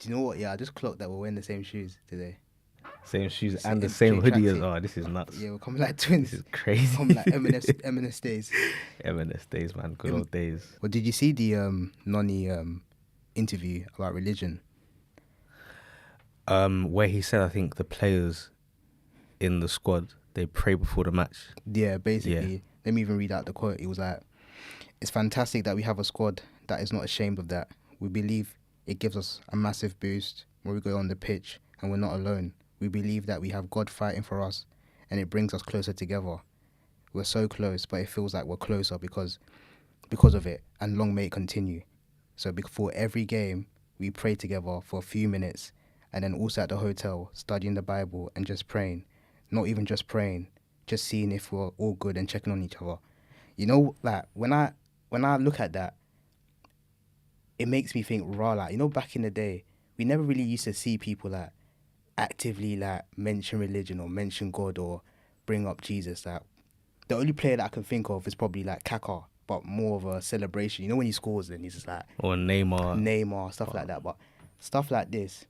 Do you know what? Yeah, I just clocked that we're wearing the same shoes today. Same shoes Same and the same straight hoodie as tracksuit. oh, this is nuts. Yeah, we're coming like twins. This is crazy. Coming like M&S days. M&S days, man. Good old days. Well, did you see the Noni interview about religion? Where he said, I think the players in the squad, they pray before the match. Yeah, basically. Yeah. Let me even read out the quote. It was like, "It's fantastic that we have a squad that is not ashamed of that. We believe it gives us a massive boost when we go on the pitch and we're not alone. We believe that we have God fighting for us and it brings us closer together. We're so close, but it feels like we're closer because of it, and long may it continue. So before every game, we pray together for a few minutes and then also at the hotel, studying the Bible and just praying. Not even just praying, just seeing if we're all good and checking on each other." You know, like, when I look at that, it makes me think, raw, like, you know, back in the day, we never really used to see people, like, actively, like, mention religion or mention God or bring up Jesus. Like, the only player that I can think of is probably, like, Kaka, but more of a celebration. You know, when he scores, then he's just like... Or Neymar, stuff like that. But stuff like this,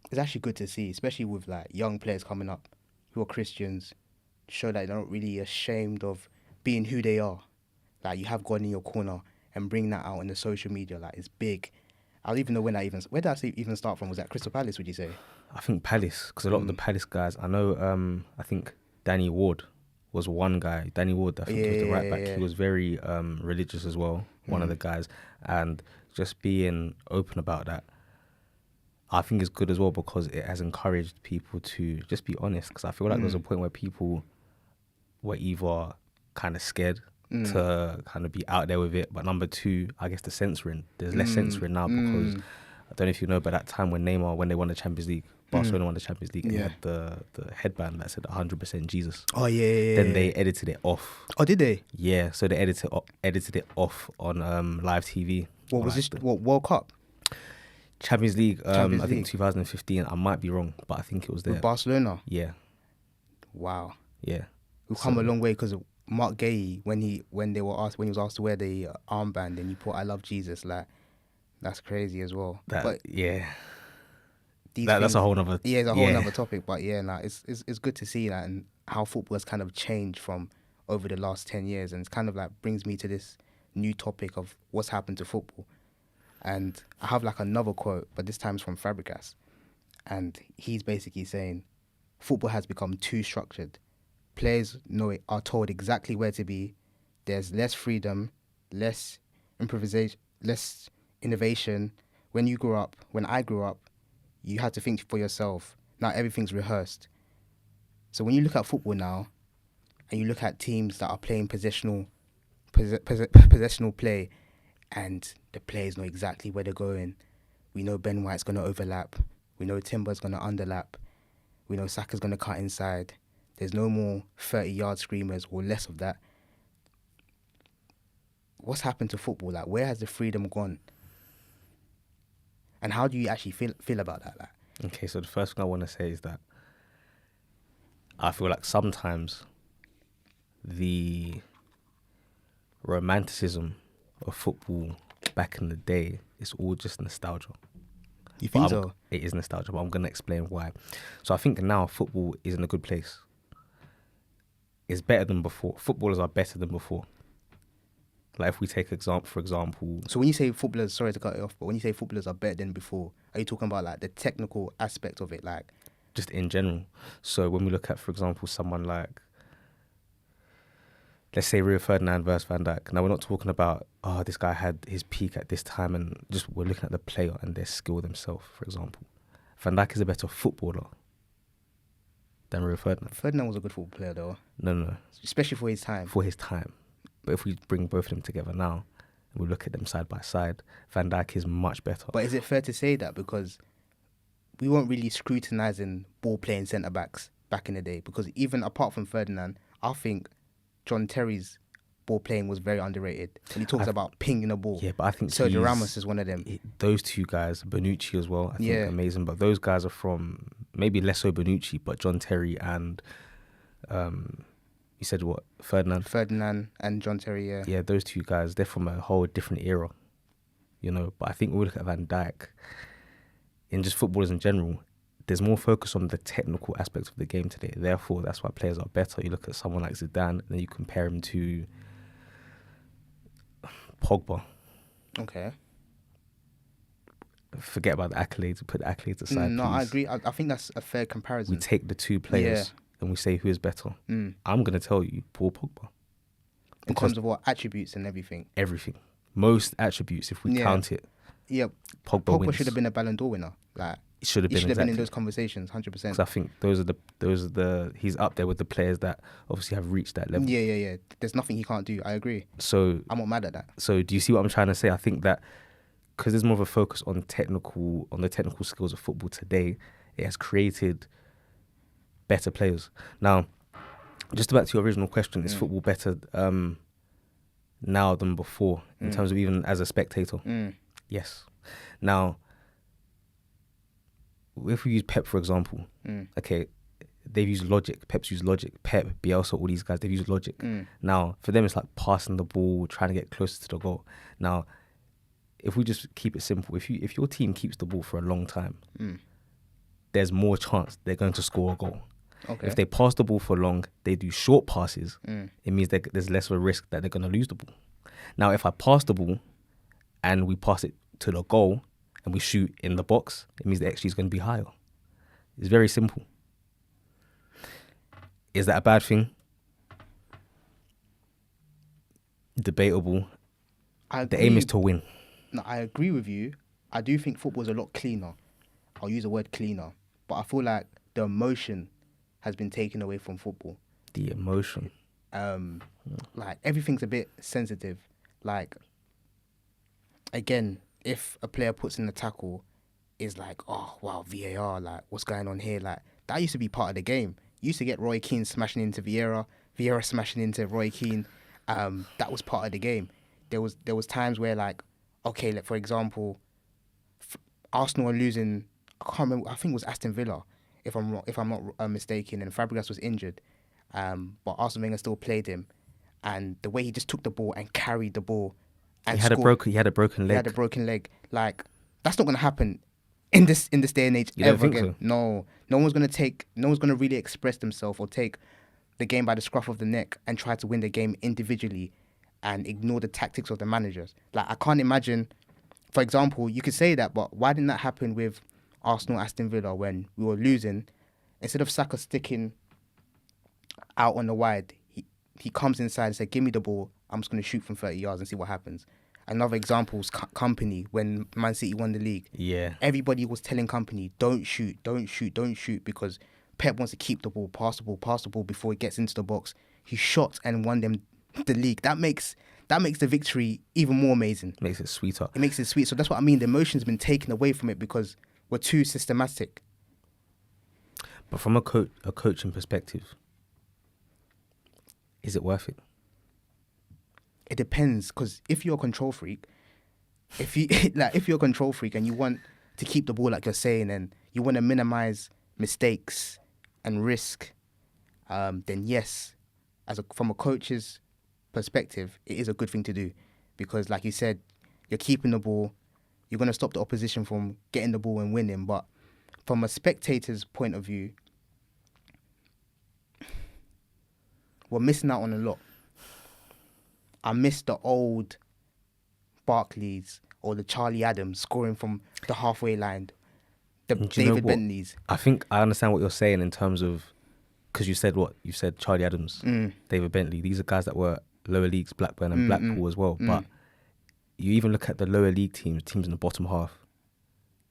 it's actually good to see, especially with, like, young players coming up who are Christians, show that they're not really ashamed of being who they are. Like, you have God in your corner and bring that out in the social media, like, it's big. I don't even know where did I even start from? Was that Crystal Palace, would you say? I think Palace, because a lot of the Palace guys, I know, I think Danny Ward was one guy. Danny Ward, I think he was the right back. Yeah. He was very religious as well, one of the guys. And just being open about that, I think is good as well, because it has encouraged people to just be honest. Because I feel like there was a point where people were either kind of scared to kind of be out there with it. But number two, I guess the censoring. There's less censoring now, because I don't know if you know, but that time when Neymar, when they won the Champions League, Barcelona won the Champions League, and they had the headband that said 100% Jesus. Oh, yeah. Then they edited it off. Oh, did they? Yeah, so they edited it off on live TV. What was this? What, World Cup? Champions League, Champions I think League. 2015. I might be wrong, but I think it was there. With Barcelona? Yeah, Wow. yeah. We've come a long way, because Mark Gay, when he was asked to wear the armband and he put "I love Jesus," like, that's crazy as well. But that's a whole nother. Yeah, it's a whole nother topic. But yeah, nah, it's good to see that, and how football has kind of changed from over the last 10 years, and it's kind of like brings me to this new topic of what's happened to football. And I have like another quote, but this time it's from Fabregas, and he's basically saying football has become too structured. Players are told exactly where to be. There's less freedom, less improvisation, less innovation. When I grew up, you had to think for yourself. Now everything's rehearsed. So when you look at football now, and you look at teams that are playing possessional play, and the players know exactly where they're going. We know Ben White's going to overlap. We know Timber's going to underlap. We know Saka's going to cut inside. There's no more 30-yard screamers or less of that. What's happened to football? Like, where has the freedom gone? And how do you actually feel about that? Like? Okay, so the first thing I want to say is that I feel like sometimes the romanticism of football back in the day is all just nostalgia. You think so? It is nostalgia, but I'm going to explain why. So I think now football is in a good place. It's better than before. Footballers are better than before. Like, if we take for example... So when you say footballers, sorry to cut it off, but when you say footballers are better than before, are you talking about like the technical aspect of it? Like, just in general. So when we look at, for example, someone like, let's say Rio Ferdinand versus Van Dijk. Now, we're not talking about, this guy had his peak at this time, and just we're looking at the player and their skill themselves, for example. Van Dijk is a better footballer than Rio Ferdinand. Ferdinand was a good football player, though. No. Especially for his time. For his time. But if we bring both of them together now, and we look at them side by side, Van Dijk is much better. But is it fair to say that? Because we weren't really scrutinising ball-playing centre-backs back in the day. Because even apart from Ferdinand, I think John Terry's ball playing was very underrated. When he talks about pinging a ball. Yeah, but I think Sergio Ramos is one of them. Those two guys, Bonucci as well, I think amazing. But those guys are from, maybe less so Bonucci, but John Terry and, you said what, Ferdinand? Ferdinand and John Terry, yeah. Yeah, those two guys, they're from a whole different era, you know. But I think when we look at Van Dijk, in just footballers in general, there's more focus on the technical aspects of the game today. Therefore, that's why players are better. You look at someone like Zidane, and then you compare him to Pogba. Okay. Forget about the accolades. Put the accolades aside, No, please. I agree. I think that's a fair comparison. We take the two players and we say who is better. I'm going to tell you, Paul Pogba. In terms of what attributes and everything. Everything. Most attributes, if we count it. Yeah. Pogba should have been a Ballon d'Or winner. Like, it should have he been. Should have been in those conversations, 100%. Because I think those are the he's up there with the players that obviously have reached that level. Yeah. There's nothing he can't do. I agree. So I'm not mad at that. So do you see what I'm trying to say? I think that because there's more of a focus on the technical skills of football today, it has created better players. Now, just back to your original question, is football better now than before in terms of even as a spectator? Yes. Now, if we use Pep, for example, okay, they've used logic. Pep's used logic. Pep, Bielsa, all these guys, they've used logic. Now, for them, it's like passing the ball, trying to get closer to the goal. Now, if we just keep it simple, if your team keeps the ball for a long time, there's more chance they're going to score a goal. Okay. If they pass the ball for long, they do short passes, it means that there's less of a risk that they're going to lose the ball. Now, if I pass the ball and we pass it to the goal and we shoot in the box, it means the XG is going to be higher. It's very simple. Is that a bad thing? Debatable. The aim is to win. No, I agree with you. I do think football is a lot cleaner. I'll use the word cleaner. But I feel like the emotion has been taken away from football. The emotion. Like, everything's a bit sensitive. Like, again, if a player puts in a tackle, it's like, oh, wow, VAR, like, what's going on here? Like, that used to be part of the game. You used to get Roy Keane smashing into Vieira smashing into Roy Keane. That was part of the game. There was times where, like, okay, like, for example, Arsenal are losing. I can't remember. I think it was Aston Villa, if I'm not mistaken. And Fabregas was injured, but Arsene Wenger still played him, and the way he just took the ball and carried the ball, and he had a broken leg. He had a broken leg. Like, that's not going to happen in this day and age ever again. So? No one's going to really express themselves or take the game by the scruff of the neck and try to win the game individually and ignore the tactics of the managers. Like, I can't imagine, for example, you could say that, but why didn't that happen with Arsenal, Aston Villa when we were losing? Instead of Saka sticking out on the wide, he comes inside and says, give me the ball, I'm just going to shoot from 30 yards and see what happens. Another example is Company when Man City won the league. Yeah. Everybody was telling Company, don't shoot, because Pep wants to keep the ball, pass the ball before it gets into the box. He shot and won them the league. That makes the victory even more amazing. Makes it sweeter. It makes it sweet. So that's what I mean. The emotion's been taken away from it because we're too systematic. But from a coaching perspective, is it worth it? It depends, because if you're a control freak, if you're a control freak and you want to keep the ball, like you're saying, and you want to minimize mistakes and risk, then yes, from a coach's perspective, it is a good thing to do, because like you said, you're keeping the ball, you're going to stop the opposition from getting the ball and winning. But from a spectator's point of view, we're missing out on a lot. I miss the old Barclays or the Charlie Adams scoring from the halfway line, the David Bentleys. I think I understand what you're saying in terms of, because you said Charlie Adams, David Bentley. These are guys that were lower leagues, Blackburn and Blackpool as well. But you even look at the lower league teams in the bottom half,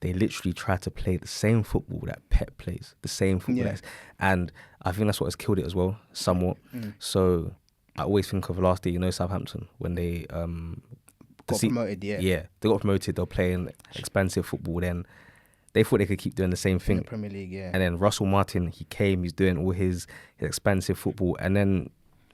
they literally try to play the same football that Pep plays, the same football. And I think that's what has killed it as well, somewhat. So I always think of last year, Southampton, when they got promoted, Yeah, they got promoted, they were playing expansive football then. They thought they could keep doing the same thing. In the Premier League, yeah. And then Russell Martin, he's doing all his expansive football. And then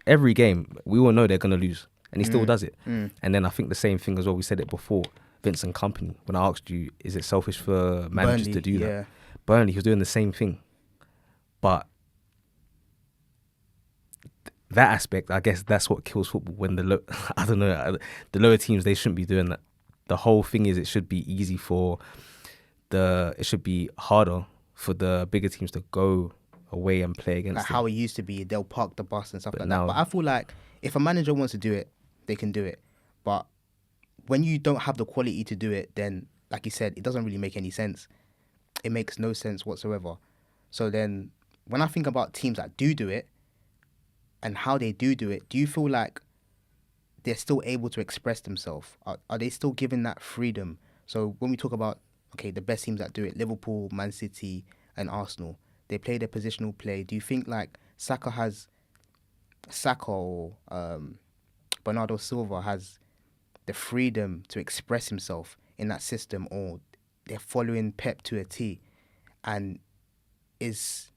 every game, we all know they're going to lose. And he still does it. And then I think the same thing as well, we said it before, Vincent Kompany, when I asked you, is it selfish for managers to do that? Burnley, he was doing the same thing. But that aspect, I guess that's what kills football when the lower teams, they shouldn't be doing that. The whole thing is it should be easy for it should be harder for the bigger teams to go away and play against Like them. how it used to be, they'll park the bus and stuff But like now- that. But I feel like if a manager wants to do it, they can do it. But when you don't have the quality to do it, then, like you said, it doesn't really make any sense. It makes no sense whatsoever. So then, when I think about teams that do it, and how they do it, do you feel like they're still able to express themselves? Are they still given that freedom? So when we talk about, okay, the best teams that do it, Liverpool, Man City, and Arsenal, they play their positional play. Do you think like Saka or Bernardo Silva has the freedom to express himself in that system, or they're following Pep to a T? And is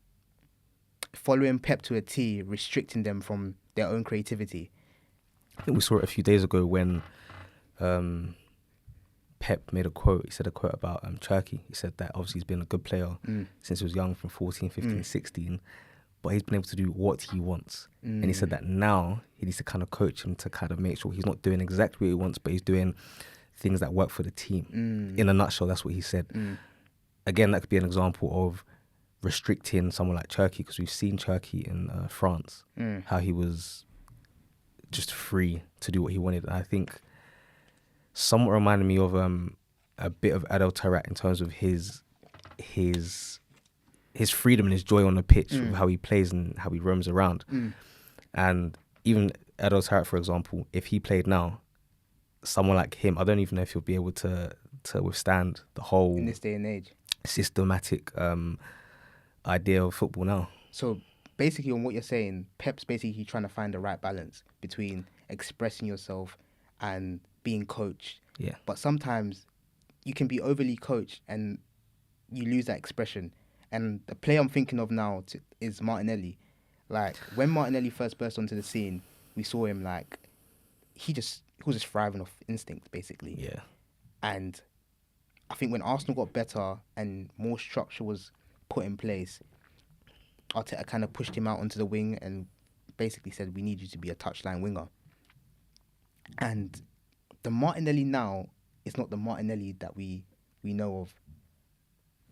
following Pep to a T restricting them from their own creativity? I think we saw it a few days ago when Pep made a quote. He said a quote about Turkey. He said that obviously he's been a good player since he was young, from 14, 15, 16, but he's been able to do what he wants. And he said that now he needs to kind of coach him to kind of make sure he's not doing exactly what he wants, but he's doing things that work for the team. In a nutshell, that's what he said. Again, that could be an example of restricting someone like Turkey, because we've seen Turkey in France, how he was just free to do what he wanted. And I think somewhat reminded me of a bit of Adel Taarabt in terms of his freedom and his joy on the pitch, of how he plays and how he roams around. And even Adel Taarabt, for example, if he played now, someone like him, I don't even know if he'll be able to withstand the whole In this day and age. systematic idea of football now. So basically, on what you're saying, Pep's basically trying to find the right balance between expressing yourself and being coached. Yeah. But sometimes you can be overly coached and you lose that expression. And the player I'm thinking of now is Martinelli. Like, when Martinelli first burst onto the scene, we saw him like, he was just thriving off instinct, basically. Yeah. And I think when Arsenal got better and more structure was put in place, Arteta kind of pushed him out onto the wing and basically said, we need you to be a touchline winger. And the Martinelli now is not the Martinelli that we know of,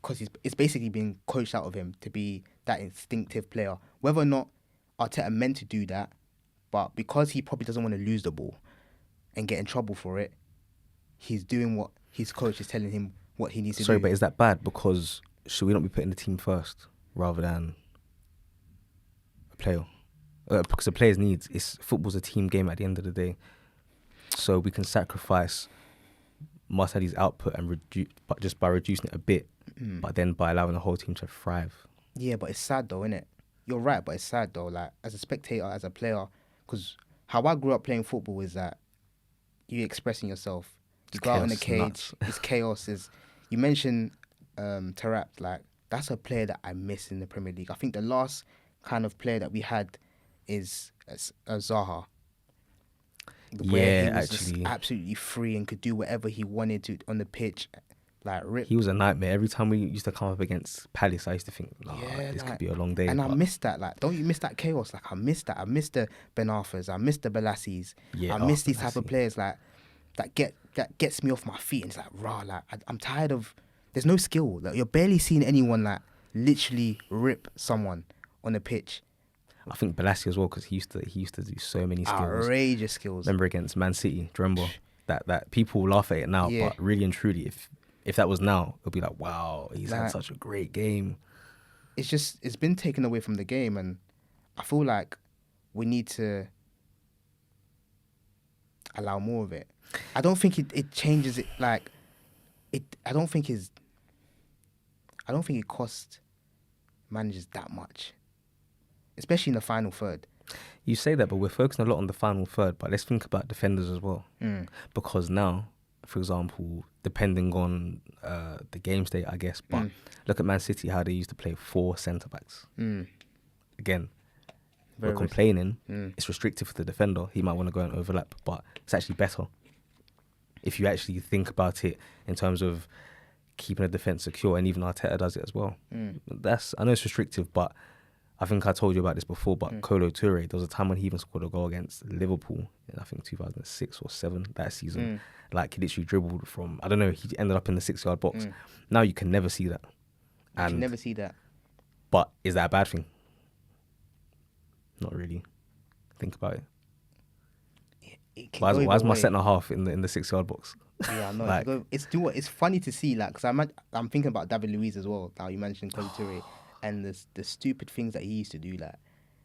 because it's basically being coached out of him to be that instinctive player. Whether or not Arteta meant to do that, but because he probably doesn't want to lose the ball and get in trouble for it, he's doing what his coach is telling him what he needs to do. Sorry, but is that bad? Because should we not be putting the team first rather than a player? Because the player's needs, football's a team game at the end of the day. So we can sacrifice Martinelli's output and but just by reducing it a bit, but then by allowing the whole team to thrive. Yeah, but it's sad though, innit? You're right, but it's sad though. Like, as a spectator, as a player, because how I grew up playing football is that you expressing yourself. You go out in the cage. It's chaos. You mentioned Taarabt. Like, that's a player that I miss in the Premier League. I think the last kind of player that we had is Zaha. Where he was just absolutely free and could do whatever he wanted to on the pitch. Like, rip. He was a nightmare. Every time we used to come up against Palace, I used to think, this could be a long day. And I miss that. Like, don't you miss that chaos? Like, I miss that. I miss the Ben Arthurs. I miss the Balassis. Yeah, I miss these type of players like that gets me off my feet. And it's like, rah, like, I'm tired of. There's no skill. Like, you're barely seeing anyone like literally rip someone on the pitch. I think Balassi as well, because he used to do so many skills. Outrageous skills. Remember against Man City, do you remember? That people laugh at it now, but really and truly, if that was now, it'll be like, wow, he's had such a great game. It's been taken away from the game, and I feel like we need to allow more of it. I don't think it changes it. Like, I don't think it costs managers that much, especially in the final third. You say that, but we're focusing a lot on the final third, but let's think about defenders as well. Because now, for example, depending on the game state, I guess, but look at Man City, how they used to play 4 centre-backs. Again, we're complaining. It's restrictive for the defender. He might want to go and overlap, but it's actually better if you actually think about it in terms of keeping the defence secure, and even Arteta does it as well. I know it's restrictive, but I think I told you about this before, but Kolo Toure, there was a time when he even scored a goal against Liverpool in, I think, 2006 or 7 that season. Like, he literally dribbled from, I don't know, he ended up in the 6-yard box. Now you can never see that. You can never see that. But is that a bad thing? Not really. Think about it. Why is my centre half in the 6-yard box? Yeah, I know. Like, It's funny to see, like, because I'm thinking about David Luiz as well. Now you mentioned Kolo Toure and the stupid things that he used to do, like.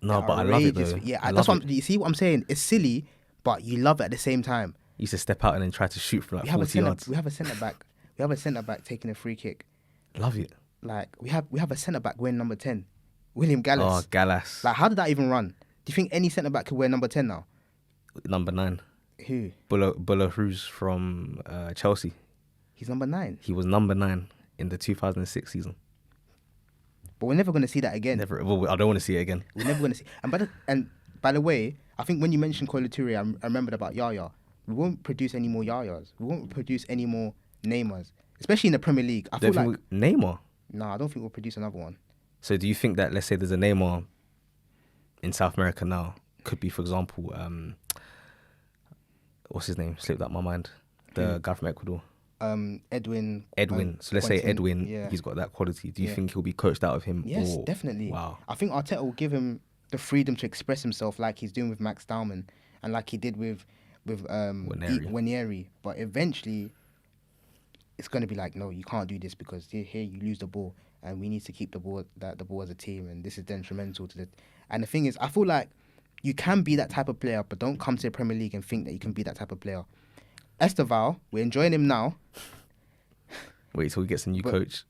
no, but I love it though. Yeah, that's what you see what I'm saying. It's silly, but you love it at the same time. He used to step out and then try to shoot from like 40 yards. We have a centre back. We have a centre back taking a free kick. Love it. Like, we have a centre back wearing number 10, William Gallas. Oh, Gallas. Like, how did that even run? Do you think any centre back could wear number 10 now? Number 9. Who? Buller from Chelsea. He's number 9. He was number 9 in the 2006 season. But we're never going to see that again. Never. Well, I don't want to see it again. We're never going to see. And by the way, I think when you mentioned Kolo Toure, I remembered about Yaya. We won't produce any more Yayas. We won't produce any more Neymars, especially in the Premier League. I feel like Neymar. No, I don't think we'll produce another one. So do you think that, let's say there's a Neymar in South America now, could be, for example, what's his name? Slipped out my mind. The guy from Ecuador. Edwin. So let's say Edwin, yeah. He's got that quality. Do you think he'll be coached out of him? Yes, definitely. Wow. I think Arteta will give him the freedom to express himself like he's doing with Max Dowman and like he did with Wanieri. But eventually, it's going to be like, no, you can't do this because here you lose the ball and we need to keep the ball as a team, and this is detrimental to the. And the thing is, I feel like you can be that type of player, but don't come to the Premier League and think that you can be that type of player. Esteval, we're enjoying him now. Wait till he gets a new coach.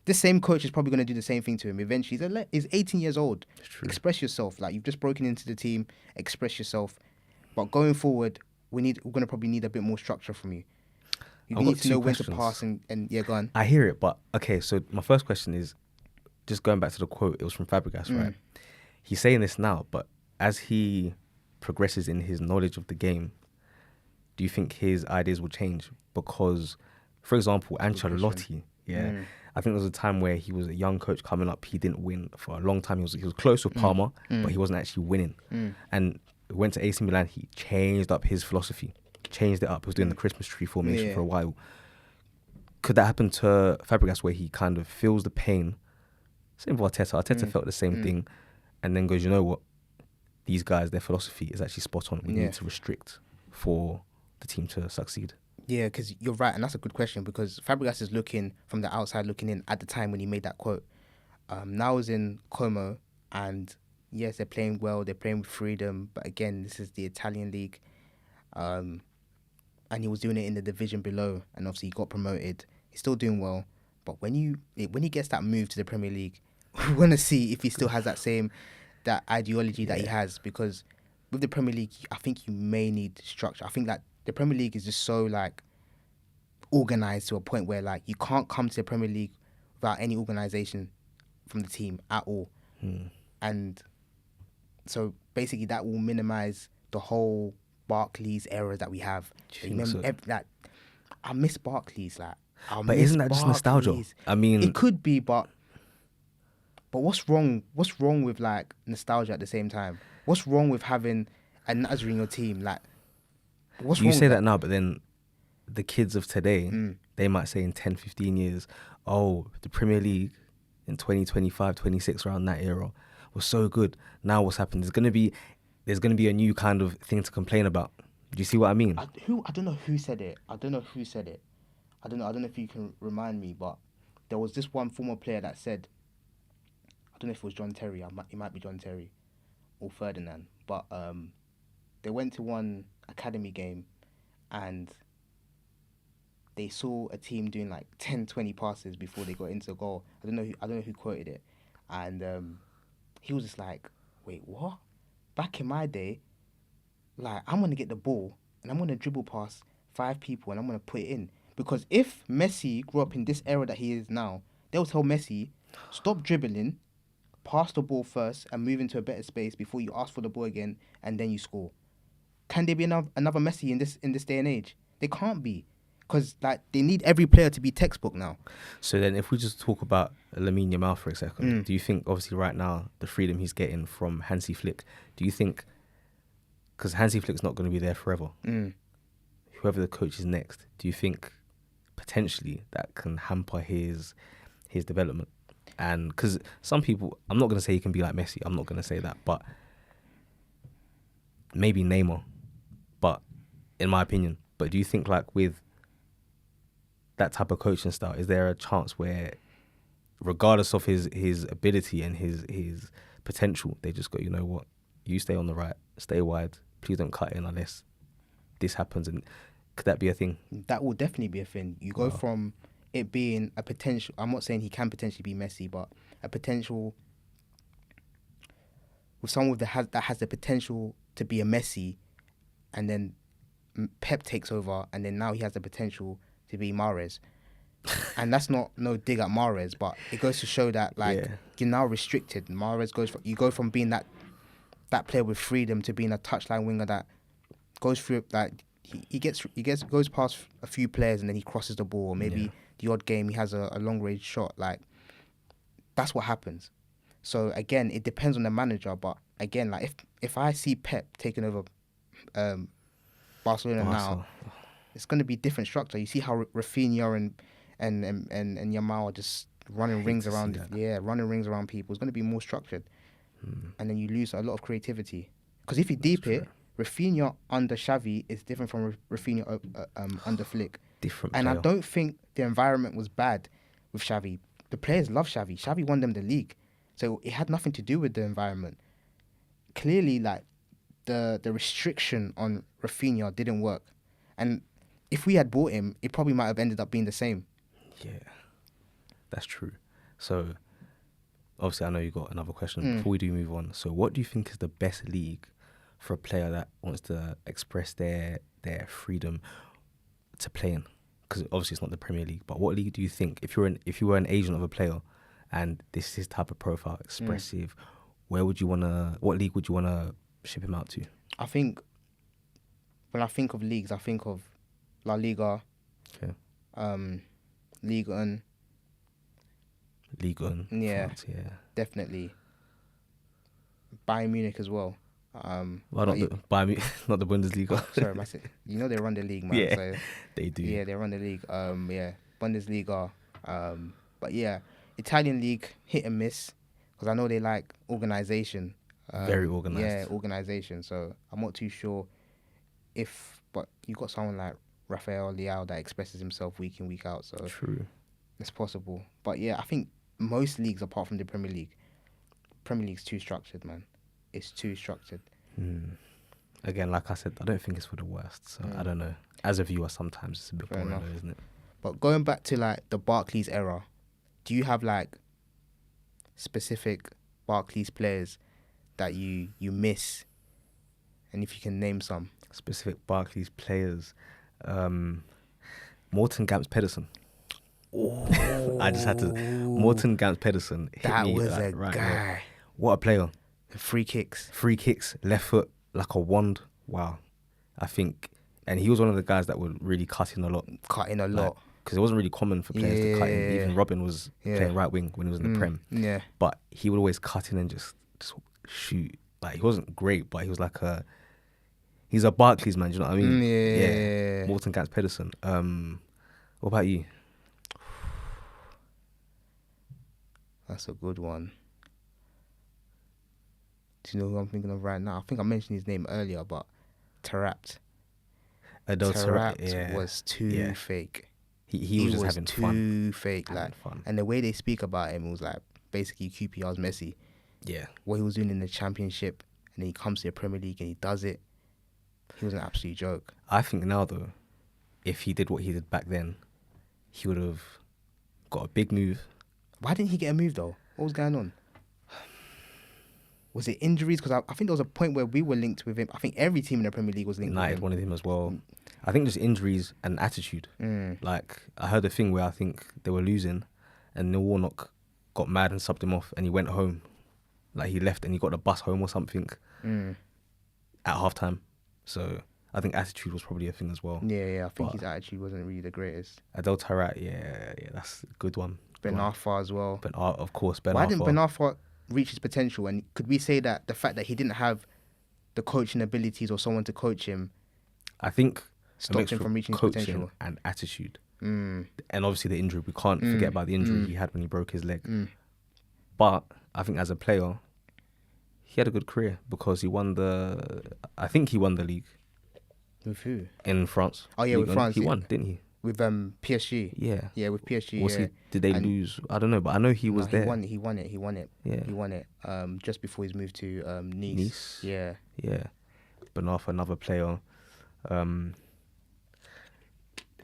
This same coach is probably going to do the same thing to him eventually. He's 18 years old. Express yourself. Like, you've just broken into the team. Express yourself. But going forward, we're going to probably need a bit more structure from you. You need to know when to pass and yeah, go on. I hear it, but okay. So my first question is, just going back to the quote. It was from Fabregas, right? He's saying this now, but as he progresses in his knowledge of the game, do you think his ideas will change? Because, for example, Ancelotti, I think there was a time where he was a young coach coming up. He didn't win for a long time. He was close with Parma, but he wasn't actually winning. And went to AC Milan. He changed up his philosophy. Changed it up. He was doing the Christmas tree formation for a while. Could that happen to Fabregas, where he kind of feels the pain? Same with Arteta. Arteta felt the same thing, and then goes, you know what? These guys, their philosophy is actually spot on. We need to restrict for the team to succeed. Yeah, because you're right, and that's a good question, because Fabregas is looking from the outside looking in at the time when he made that quote. Now he's in Como, and yes, they're playing well, they're playing with freedom, but again, this is the Italian league, and he was doing it in the division below, and obviously he got promoted. He's still doing well, but when he gets that move to the Premier League, we want to see if he still has that ideology that he has, because with the Premier League, I think you may need structure. I think that the Premier League is just so like organised to a point where like you can't come to the Premier League without any organisation from the team at all. And so basically that will minimise the whole Barclays era that we have. I miss Barclays, like. But isn't that just nostalgia? I mean, it could be, but what's wrong? What's wrong with like nostalgia at the same time? What's wrong with having a Nasri in your team? Like, what's wrong? You say that now, but then the kids of today, they might say in 10, 15 years, oh, the Premier League in 2025, 26, around that era was so good. Now what's happened? There's gonna be a new kind of thing to complain about. Do you see what I mean? I don't know who said it. I don't know if you can remind me, but there was this one former player that said, I don't know if it was John Terry. It might be John Terry or Ferdinand, but they went to one academy game and they saw a team doing like 10, 20 passes before they got into a goal. I don't know who quoted it, and he was just like, "Wait, what? Back in my day, like I'm gonna get the ball and I'm gonna dribble past 5 people and I'm gonna put it in." Because if Messi grew up in this era that he is now, they'll tell Messi, stop dribbling, pass the ball first and move into a better space before you ask for the ball again and then you score. Can there be another Messi in this day and age? There can't be. because like they need every player to be textbook now. So then, if we just talk about Lamine Yamal for a second, do you think, obviously, right now the freedom he's getting from Hansi Flick, do you think, because Hansi Flick's not going to be there forever, whoever the coach is next, do you think potentially that can hamper his development? And because some people, I'm not going to say he can be like Messi, I'm not going to say that, but maybe Neymar, but in my opinion. But do you think, like, with that type of coaching style, is there a chance where, regardless of his ability and his potential, they just go, you know what, you stay on the right, stay wide, please don't cut in unless this happens? And could that be a thing? That will definitely be a thing. You go from it being a potential, I'm not saying he can potentially be Messi, but a potential with someone that has the potential to be a Messi, and then Pep takes over, and then now he has the potential to be Mahrez. And that's not no dig at Mahrez, but it goes to show that you're now restricted. Mahrez you go from being that player with freedom to being a touchline winger that goes through, like he goes past a few players and then he crosses the ball, or maybe the odd game he has a long range shot. Like, that's what happens. So again, it depends on the manager, but again, like if I see Pep taking over Barcelona now, it's going to be different structure. You see how Rafinha and Yamal are just running rings around people. It's going to be more structured, and then you lose a lot of creativity. Because if you deep it, Rafinha under Xavi is different from Rafinha under Flick. Different and player. I don't think the environment was bad with Xavi. The players love Xavi. Xavi won them the league, so it had nothing to do with the environment. Clearly, like the restriction on Rafinha didn't work, and if we had bought him, it probably might have ended up being the same. Yeah, that's true. So, obviously, I know you got another question. Before we do move on, so what do you think is the best league for a player that wants to express their freedom to play in? Because obviously it's not the Premier League, but what league do you think, if you were an agent of a player and this is his type of profile, expressive, what league would you wanna ship him out to? I think when I think of leagues, I think of La Liga, Ligue 1. Ligue 1, Yeah, France, yeah. Definitely. Bayern Munich as well. Well, not the Bundesliga. Sorry, you know they run the league, man. Yeah, so, they do. Yeah, they run the league. Bundesliga. But yeah, Italian league, hit and miss, because I know they like organisation. Very organised. Yeah, organisation. So I'm not too sure but you got someone like Rafael Leao that expresses himself week in, week out. So true, it's possible. But yeah, I think most leagues apart from the Premier League's too structured, man. It's too structured. Again, like I said, I don't think it's for the worst. So I don't know. As a viewer, sometimes it's a bit boring, though, isn't it? But going back to like the Barclays era, do you have like specific Barclays players that you miss? And if you can name some specific Barclays players, Morten Gamps Pedersen. Oh, I just had to. Morten Gamps Pedersen. That me, was like, a right guy. there. What a player! Free kicks, left foot like a wand. Wow, I think, and he was one of the guys that would really cut in a lot. Because it wasn't really common for players to cut in. Even Robin was playing right wing when he was in the Prem. Yeah, but he would always cut in and just shoot. Like, he wasn't great, but he was like he's a Barclays man. Do you know what I mean? Yeah. Morten Gamps Pedersen. What about you? That's a good one. Do you know who I'm thinking of right now? I think I mentioned his name earlier, but Taarabt. Taarabt was too fake. He was just having fun. Too fake, like, and the way they speak about him was like basically QPR's Messi. Yeah, what he was doing in the Championship, and then he comes to the Premier League and he does it. He was an absolute joke. I think now though, if he did what he did back then, he would have got a big move. Why didn't he get a move though? What was going on? Was it injuries? Because I think there was a point where we were linked with him. I think every team in the Premier League was linked United with him. wanted him as well. I think just injuries and attitude. Like, I heard a thing where I think they were losing and Neil Warnock got mad and subbed him off and he went home. Like, he left and he got the bus home or something at halftime. So I think attitude was probably a thing as well. Yeah. I think But his attitude wasn't really the greatest. Adel Taarabt, yeah, that's a good one. Ben Arfa as well. Of course, Ben Why Arfa. didn't Ben Arfa reach his potential? And could we say that the fact that he didn't have the coaching abilities or someone to coach him, I think stopped him from reaching his coaching potential? and attitude. Mm. And obviously the injury. We can't forget about the injury he had when he broke his leg. But I think as a player, he had a good career because he won I think he won the league. With who? In France. Oh, yeah, with France. He won, didn't he? With PSG. Yeah. Yeah, with PSG. Did they lose? I don't know, but I know he was there. He won it. Yeah. He won it. Just before he's moved to Nice. Nice. Yeah. Yeah. Ben Arfa, another player.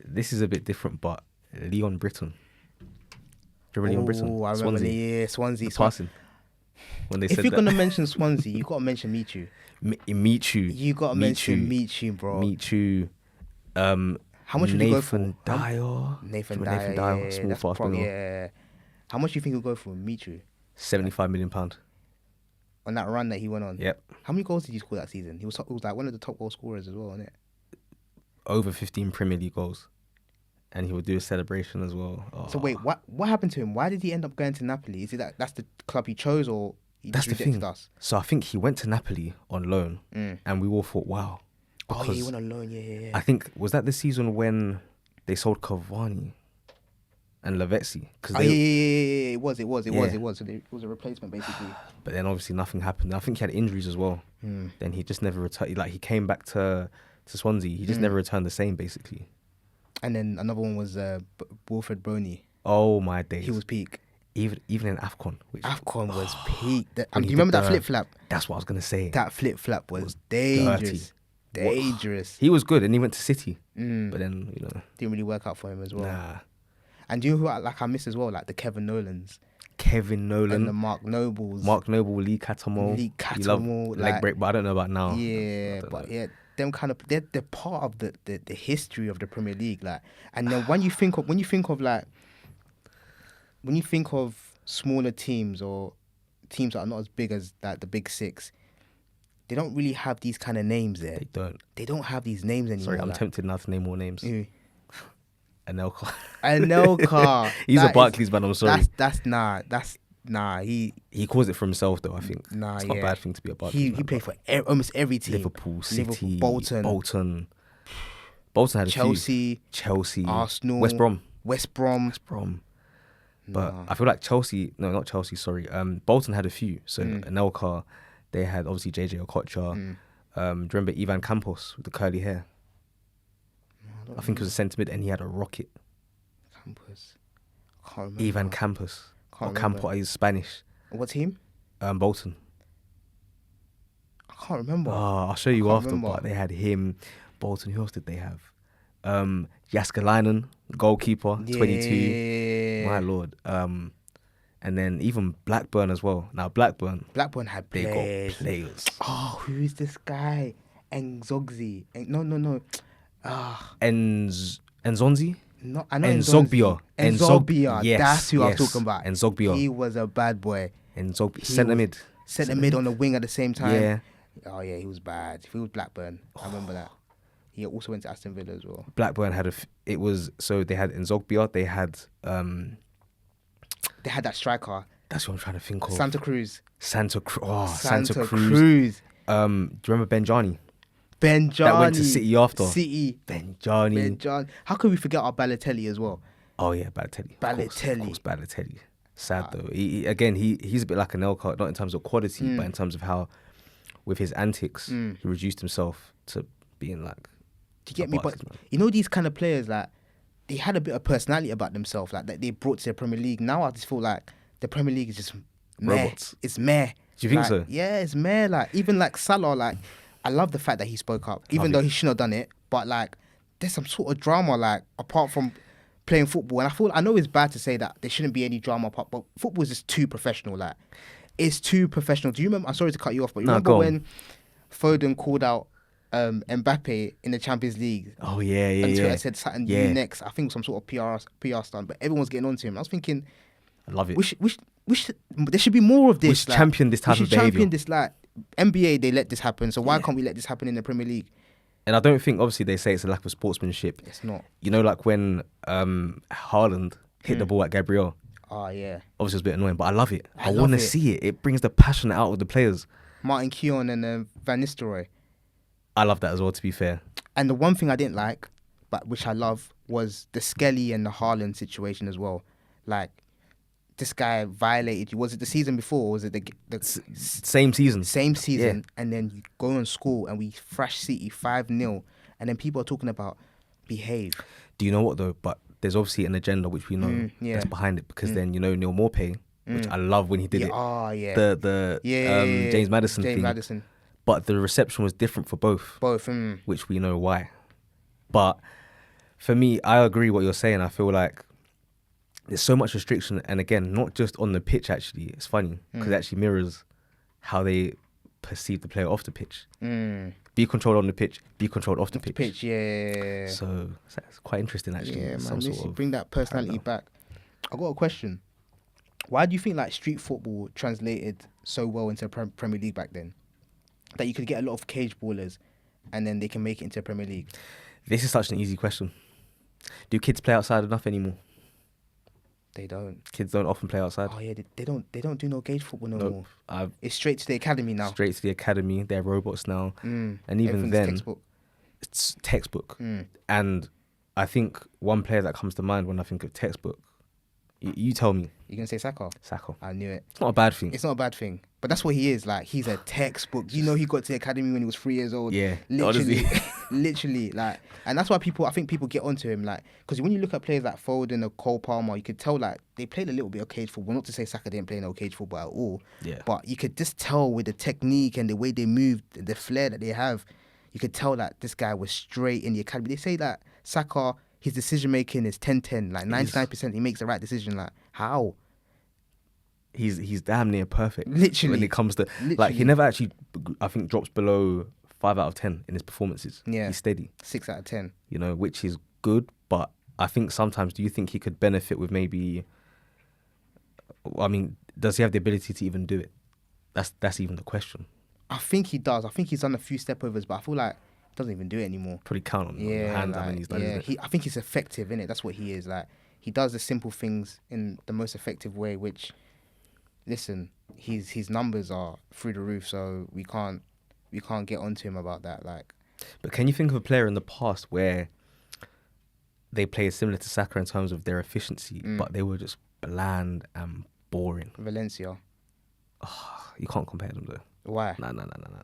This is a bit different, but Leon Britton. Do you remember Leon Britton? I remember. Swansea. Swansea. Passing. When they if said you're that. gonna mention Swansea, you gotta mention Michu. Michu. You gotta mention Michu, bro. Michu. How much would you go for? Nathan Dyer. Dyer, Yeah, small that's fast probably, bowler. yeah. How much do you think he'll go for Michu £75 million. on that run that he went on? Yep. How many goals did he score that season? He was like one of the top goal scorers as well, wasn't it? Over 15 Premier League goals. And he would do a celebration as well. Oh. So wait, what happened to him? Why did he end up going to Napoli? Is it that's the club he chose, or he That's just the rejected thing. us? So I think he went to Napoli on loan, and we all thought, wow. Oh yeah, he went on loan. Yeah. I think, was that the season when they sold Cavani and Lavezzi? Yeah. It was. So it was a replacement basically. But then obviously nothing happened. I think he had injuries as well. Then he just never returned. Like he came back to Swansea. He just never returned the same basically. And then another one was Wilfred Boney. Oh my days. He was peak. Even in AFCON. AFCON was peak. Do When you he remember did that flip flap? That's what I was going to say. That flip flap was dangerous. Dirty. Dangerous. He was good and he went to City. But then, didn't really work out for him as well. Nah. And do you know who I miss as well? Like the Kevin Nolans. Kevin Nolan. And the Mark Nobles. Lee Cattermole. You love leg break, but I don't know about now. Yeah, but yeah, them kind of they're part of the history of the Premier League. Like, and then when you think of smaller teams or teams that are not as big as like the big six, they don't really have these kind of names there. They don't have these names anymore. Sorry, I'm tempted now to name more names. Who? Anelka. He's a Barclays man, I'm sorry. That's nah. He caused it for himself though, I think. Nah, it's not a bad thing to be a Barclays man. He played for almost every team. Liverpool, City, Bolton had Chelsea, Arsenal, West Brom. But I feel like not Chelsea, sorry. Bolton had a few. So Anelka, they had obviously JJ Okocha. Do you remember Ivan Campos with the curly hair? I think it was a centre mid and he had a rocket. Campos. Can't remember. Ivan Campos. Campos, he's Spanish. What team? Bolton. I can't remember. I'll show you after, but they had him. Bolton, who else did they have? Jaskalainen, goalkeeper, 22. My lord. And then even Blackburn as well. Now Blackburn had they players. got players. Oh, who is this guy? Ngzogzi. No. Enzonzi? No, I know Nzogbia. Yes, that's who I was talking about. Nzogbia. He was a bad boy. Centre mid. Centre mid on the wing at the same time. Yeah. Oh yeah, he was bad. He was Blackburn. I remember that. He also went to Aston Villa as well. Blackburn had so they had Nzogbia, they had that striker. That's what I'm trying to think of. Santa Cruz. Santa Cruz. Do you remember Benjani? That went to City after. Benjani. How could we forget our Balotelli as well? Oh yeah, Balotelli. Of course, Balotelli. Sad though. He's a bit like Anelka, not in terms of quality, but in terms of how, with his antics, he reduced himself to being like. Do you get me? But you know these kind of players, like they had a bit of personality about themselves, like that they brought to the Premier League. Now I just feel like the Premier League is just meh. Robots. It's meh. Do you think so? Yeah, it's meh. Like even like Salah, like I love the fact that he spoke up, even though he shouldn't have done it. But like, there's some sort of drama, like apart from playing football. And I know it's bad to say that there shouldn't be any drama apart, but football is just too professional. Like, it's too professional. Do you remember? I'm sorry to cut you off, but you remember when Foden called out Mbappe in the Champions League? Oh yeah. Until I said something you next. I think some sort of PR stunt, but everyone's getting onto him. I was thinking, I love it. There should be more of this. We should champion this type of behaviour. Champion this, like NBA, they let this happen. So why can't we let this happen in the Premier League? And I don't think, obviously, they say it's a lack of sportsmanship. It's not. You know, like when Haaland hit the ball at Gabriel. Oh, yeah. Obviously, it's a bit annoying, but I love it. I love want to it. see it. It brings the passion out of the players. Martin Keown and Van Nistelrooy. I love that as well, to be fair. And the one thing I didn't like, but which I love, was the Skelly and the Haaland situation as well. Like, this guy violated you. Was it the season before, or was it the Same season? Same season, Yeah. and then you go on school and we thrash City 5-0, and then people are talking about behave. Do you know what, though? But there's obviously an agenda which we know that's behind it, because then, you know, Neil Maupay, which I love when he did it. Oh, yeah. The James Maddison thing. Maddison. But the reception was different for both. Which we know why. But for me, I agree what you're saying. I feel like there's so much restriction, and again, not just on the pitch. Actually, it's funny because it actually mirrors how they perceive the player off the pitch. Be controlled on the pitch, be controlled off the pitch. Yeah. So it's quite interesting, actually. Yeah, man. Some sort of bring that personality back. I got a question. Why do you think like street football translated so well into Premier League back then? That you could get a lot of cage ballers, and then they can make it into Premier League. This is such an easy question. Do kids play outside enough anymore? They don't. Kids don't often play outside. Oh yeah, they don't do no gauge football no more. It's straight to the academy now. Straight to the academy. They're robots now, and even then, it's textbook. And I think one player that comes to mind when I think of textbook, you tell me. You're gonna say Saka? Saka. I knew it. It's not a bad thing. It's not a bad thing, but that's what he is. Like, he's a textbook. You know, he got to the academy when he was 3 years old. Yeah, literally, honestly. literally. Like, and that's why I think people get onto him. Like, because when you look at players like Foden or Cole Palmer, you could tell like they played a little bit of cage football. Not to say Saka didn't play no cage football at all. Yeah. But you could just tell with the technique and the way they moved, the flair that they have, you could tell that this guy was straight in the academy. They say that Saka, his decision making is 10-10. Like 99%, he makes the right decision. Like, how? He's damn near perfect. Literally. When it comes to like, he never actually, I think, drops below 5 out of 10 in his performances. Yeah. He's steady. 6 out of 10. You know, which is good, but I think sometimes, do you think he could benefit with maybe, I mean, does he have the ability to even do it? That's even the question. I think he does. I think he's done a few stepovers, but I feel like he doesn't even do it anymore. Probably count on your hands when he's done it. I think he's effective, innit? That's what he is. Like, he does the simple things in the most effective way, which, listen, his numbers are through the roof, so we can't get onto him about that. Like, but can you think of a player in the past where they played similar to Saka in terms of their efficiency, but they were just bland and boring? Valencia. Oh, you can't compare them though. Why? No.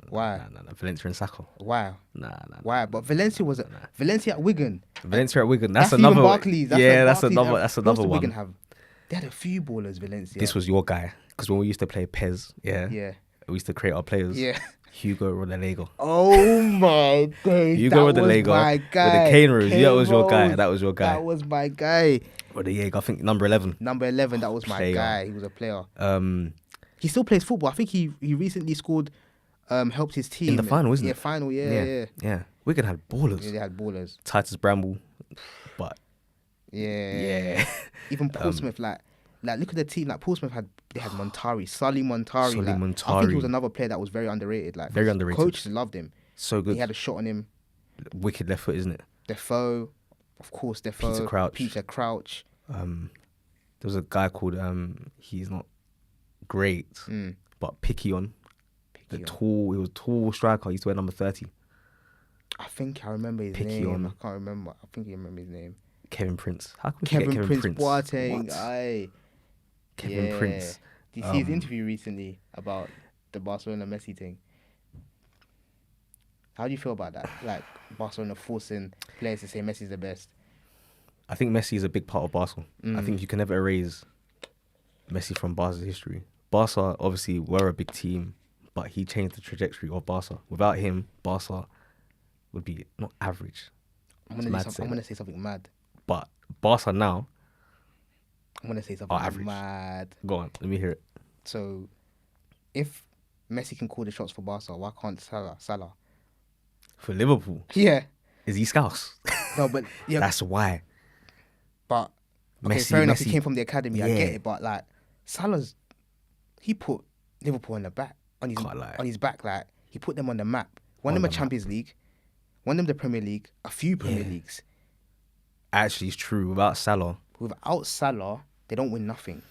Why? No. Valencia and Saka. Why? Nah. Why? But Valencia was Valencia at Wigan. Valencia at Wigan. That's even another. Barclays. That's another one. Wigan have. They had a few ballers. Valencia. This was your guy, because when we used to play Pez, yeah, we used to create our players. Yeah. Hugo Rodallega. Oh my days. Hugo Rodallega with the cane rows. Yeah, that was your guy. That was your guy. That was my guy. Rodallega, I think number 11. Number 11. That was my guy. He was a player. He still plays football. I think he recently scored. Helped his team in the final, isn't it? Yeah, final. Yeah. Wigan had ballers. Yeah, they had ballers. Titus Bramble, but yeah. Even Portsmouth, like look at the team. Like Portsmouth they had Montari, Sully Montari. I think he was another player that was very underrated. Like, very underrated. Coaches loved him. So good. He had a shot on him. Wicked left foot, isn't it? Defoe, of course. Defoe. Peter Crouch. There was a guy called he's not great, but Picquion. He was a tall striker. He used to wear number 30. I think I remember his name. I can't remember. I think I remember his name. Kevin Prince. How can we Kevin forget Prince Kevin Prince? Boateng. Aye. Kevin Prince. Did you see his interview recently about the Barcelona Messi thing? How do you feel about that? Like, Barcelona forcing players to say Messi's the best. I think Messi is a big part of Barca. I think you can never erase Messi from Barca's history. Barca obviously were a big team, but he changed the trajectory of Barca. Without him, Barca would be not average. I'm gonna say something mad. But Barca now, I'm gonna say something average. Mad. Go on, let me hear it. So, if Messi can call the shots for Barca, why can't Salah? For Liverpool? Yeah. Is he Scouse? No, but yeah. That's why. But okay, fair enough. He came from the academy. I get it, but like he put Liverpool on the back on his back. Like, he put them on the map. Won them a Champions League. won them the Premier League, a few Premier Yeah. Leagues. Actually, it's true. Without Salah, Without Salah, they don't win nothing.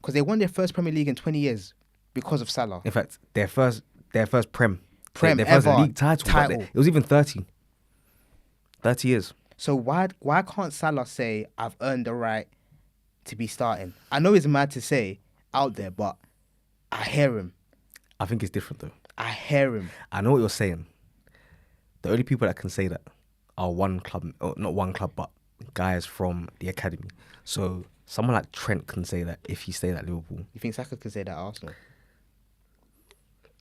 Because they won their first Premier League in 20 years because of Salah. in fact, their first Prem Prem their first ever league title. It was even 30 years. So why can't Salah say, I've earned the right to be starting? I know it's mad to say out there, but I hear him. I think it's different though. I hear him. I know what you're saying. The only people that can say that are one club, or not one club, but guys from the academy. So someone like Trent can say that if he stayed at Liverpool. You think Saka could say that at Arsenal?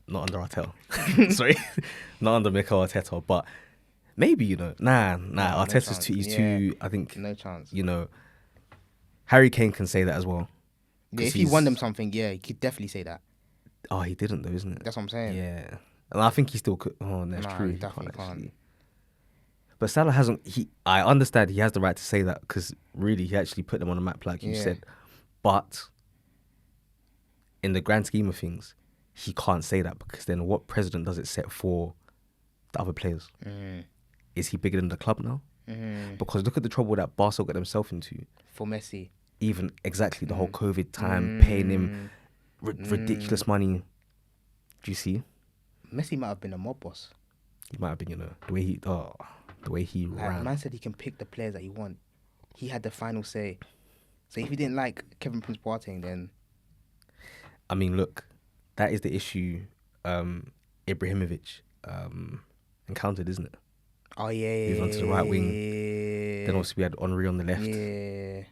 Not under Arteta. Sorry. Not under Mikel Arteta, but maybe, you know. Nah. Arteta's too, I think, No chance. you know, Harry Kane can say that as well. Yeah, if he won them something, yeah, he could definitely say that. Oh, he didn't though, isn't it? That's what I'm saying. Yeah. And I think he still could. Oh, that's Nah, true. he He definitely can't actually. can't. But Salah hasn't. I understand he has the right to say that because really he actually put them on the map, like you Yeah. said. But in the grand scheme of things, he can't say that because then what president does it set for the other players? Is he bigger than the club now? Because look at the trouble that Barca got themselves into. For Messi. Even exactly the whole COVID time, paying him ridiculous money. Do you see? Messi might have been a mob boss. He might have been, you know, the way he Like, ran. man said he can pick the players that he want. He had the final say. So if you didn't like Kevin Prince Boateng, then I mean, look, that is the issue Ibrahimovic encountered, isn't it? oh yeah, Moved on to the right wing. Then obviously we had Henry on the left. yeah,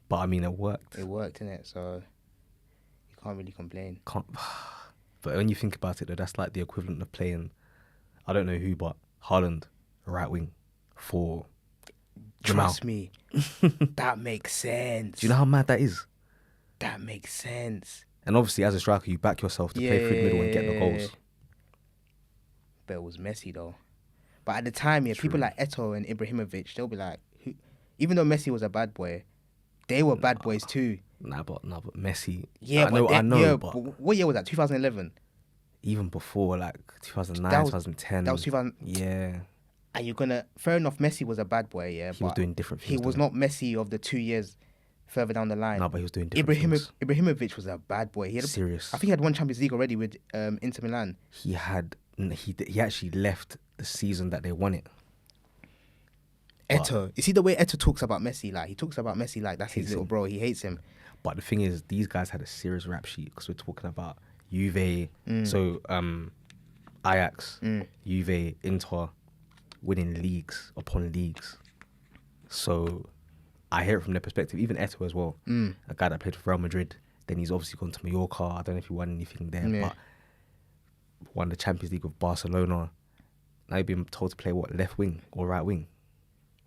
But I mean, it worked. it worked, innit? So you can't really complain. But when you think about it, though, that's like the equivalent of playing, I don't know who, but Haaland, right wing, for Jamal. Trust me, that makes sense. Do you know how mad that is? That makes sense. And obviously, as a striker, you back yourself to play through the middle and get the goals. But it was Messi though. But at the time, yeah, True. people like Eto'o and Ibrahimovic, they'll be like, who? Even though Messi was a bad boy, they were bad boys too. Nah, but Messi. Yeah, I know, but what year was that? 2011. Even before, like 2009, That was- 2010. That was 2000. Yeah. And you're gonna, fair enough, Messi was a bad boy, yeah, He was but doing different things. he was not Messi of the 2 years further down the line. No, but he was doing different things. Ibrahimovic was a bad boy. He had Serious. I think he had won Champions League already with Inter Milan. He actually left the season that they won it. Eto'o, you see the way Eto'o talks about Messi, like he talks about Messi like that's his Hates little him. bro. He hates him. But the thing is, these guys had a serious rap sheet because we're talking about Juve, so Ajax, Juve, Inter, winning leagues upon leagues. So I hear it from their perspective. Even Eto'o as well, a guy that played for Real Madrid. Then he's obviously gone to Mallorca. I don't know if he won anything there, Yeah. but won the Champions League with Barcelona. Now he's been told to play what, left wing or right wing.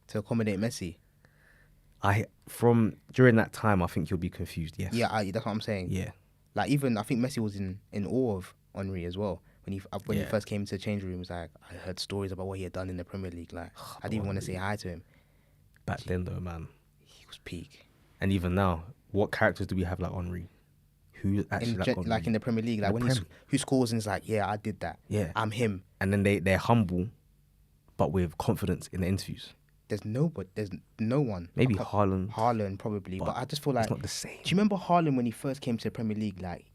To accommodate Messi. From during that time, I think he'll be confused. Yes. Yeah, that's what I'm saying. Yeah. Like even I think Messi was in awe of Henry as well when he Yeah. first came into the change rooms. Like I heard stories about what he had done in the Premier League. Like I didn't even want to say hi to him. Back then, though, man. He was peak. And even now, what characters do we have like Henry? Who actually like Henry? Like in the Premier League, like the when Prem. who scores and is like, yeah, I did that. Yeah. I'm him. And then they're humble, but with confidence in the interviews. There's no one. Maybe apart- Haaland. Haaland probably, but I just feel like It's not the same. Do you remember Haaland when he first came to the Premier League? Like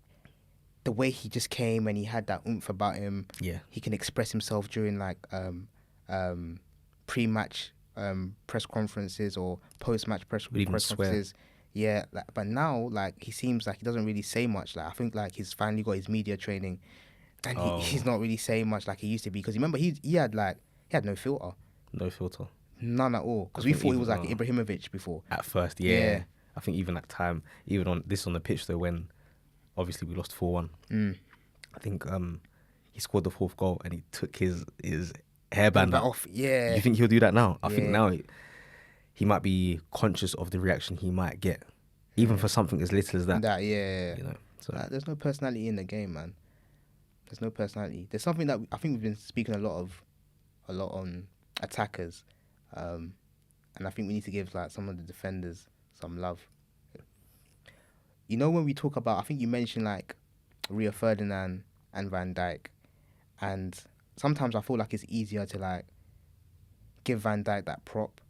the way he just came and he had that oomph about him. Yeah. He can express himself during like pre-match press conferences or post-match press Would even swear. conferences. Yeah, like, but now like he seems like he doesn't really say much. Like I think like he's finally got his media training, and he's not really saying much like he used to be. Because remember he had no filter, No filter. none at all. Because we think thought he even was like now- Ibrahimovic before. At first, yeah. Yeah. I think even that time, even on the pitch though, when obviously we lost 4-1, I think he scored the 4th goal and he took his hairband Off, yeah. You think he'll do that now? I think Yeah. now he might be conscious of the reaction he might get, even for something as little as that. Yeah. You know, so There's no personality in the game, man. There's no personality. There's something that I think we've been speaking a lot on attackers, and I think we need to give like some of the defenders some love. You know, when we talk about, I think you mentioned like Rio Ferdinand and Van Dijk, and sometimes I feel like it's easier to like give Van Dijk that prop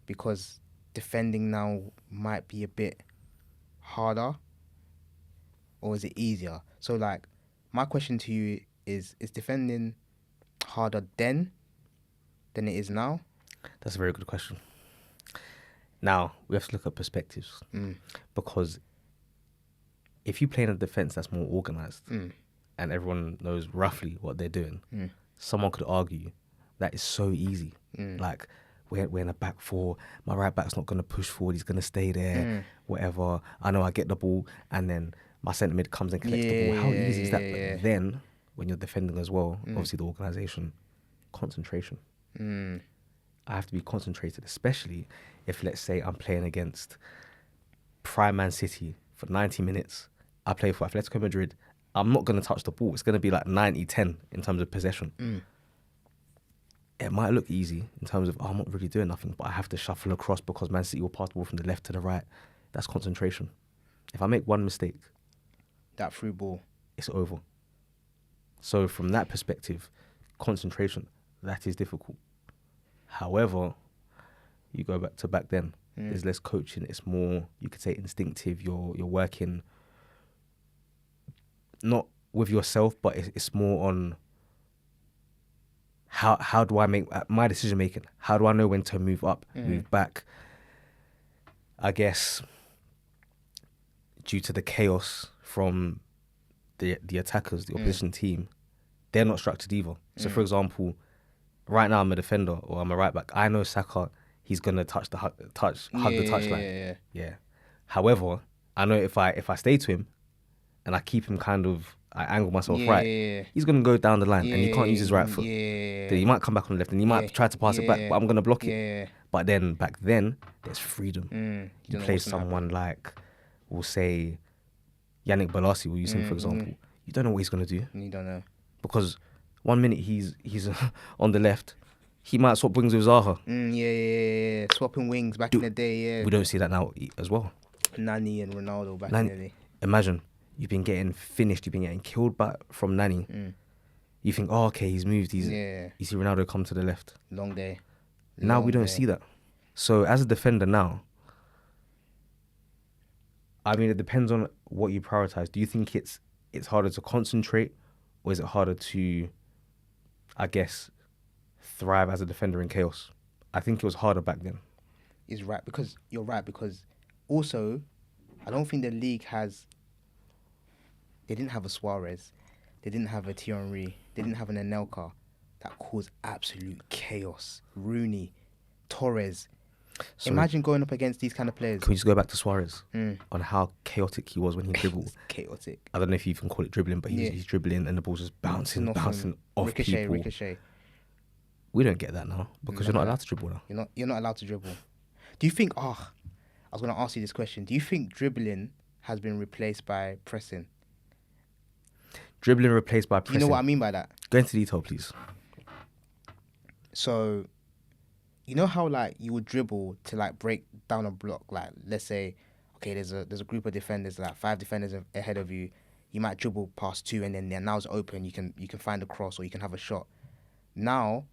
because defending now might be a bit harder, or is it easier? So like, my question to you is defending harder then than it is now? That's a very good question. Now, we have to look at perspectives. Because if you play in a defence that's more organised and everyone knows roughly what they're doing, someone could argue that is so easy. Like, we're in a back four, my right back's not going to push forward, he's going to stay there, whatever. I know I get the ball and then my centre mid comes and collects the ball. How easy is that? But then, when you're defending as well, obviously the organisation, concentration. I have to be concentrated, especially if, let's say, I'm playing against Prime Man City for 90 minutes. I play for Atletico Madrid. I'm not going to touch the ball. It's going to be like 90-10 in terms of possession. It might look easy in terms of, I'm not really doing nothing, but I have to shuffle across because Man City will pass the ball from the left to the right. That's concentration. If I make one mistake, That through ball. it's over. So from that perspective, concentration, that is difficult. However, you go back then, there's less coaching. It's more, you could say, instinctive. You're working not with yourself, but it's more on how do I make my decision making? How do I know when to move up, move back? I guess due to the chaos from the attackers, the opposition team, they're not structured either. So, for example, right now I'm a defender or I'm a right back. I know Saka, he's gonna hug the touchline. Yeah. However, I know if I stay to him and I keep him I angle myself right, he's gonna go down the line and he can't use his right foot. Then he might come back on the left and he might try to pass it back, but I'm gonna block it. But then back then, there's freedom. You play someone like, we'll say, Yannick Bolasie, we'll use him for example. You don't know what he's gonna do. You don't know. Because 1 minute he's on the left, he might swap wings with Zaha. Swapping wings back in the day, We don't see that now as well. Nani and Ronaldo back in the day. Imagine, you've been getting finished, you've been getting killed from Nani. You think, oh, okay, he's moved. You see Ronaldo come to the left. Long day. Now we don't see that. So as a defender now, I mean, it depends on what you prioritize. Do you think it's harder to concentrate, or is it harder to, I guess, thrive as a defender in chaos? I think it was harder back then. You're right, because also, I don't think the league they didn't have a Suarez, they didn't have a Thierry, they didn't have an Anelka that caused absolute chaos. Rooney, Torres. So imagine going up against these kind of players. Can we just go back to Suarez on how chaotic he was when he dribbled? Chaotic. I don't know if you can call it dribbling, but he's dribbling and the ball's just bouncing off people. Ricochet. We don't get that now because you're not allowed to dribble now. You're not allowed to dribble. Do you think? I was going to ask you this question. Do you think dribbling has been replaced by pressing? Dribbling replaced by pressing. You know what I mean by that? Go into detail, please. So, you know how like you would dribble to like break down a block? Like, let's say, okay, there's a group of defenders, like 5 defenders ahead of you. You might dribble past 2, and then now it's open. You can find a cross or you can have a shot. Now,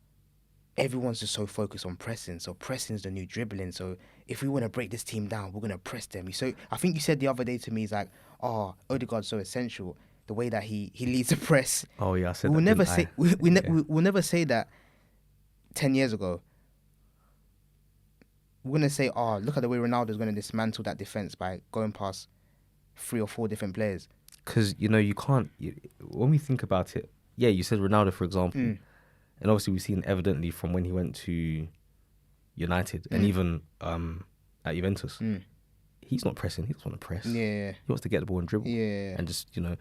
everyone's just so focused on pressing. So pressing is the new dribbling. So if we want to break this team down, we're gonna press them. So I think you said the other day to me, it's like, oh, Odegaard's so essential. The way that he leads the press. Oh yeah, I said we'll that. never say we'll never say that 10 years ago. We're gonna say, oh, look at the way Ronaldo's gonna dismantle that defense by going past 3 or 4 different players. Because you can't. When we think about it, yeah, you said Ronaldo for example, and obviously we've seen evidently from when he went to United and even at Juventus. He's not pressing. He doesn't want to press. Yeah. He wants to get the ball and dribble. Yeah. And just, and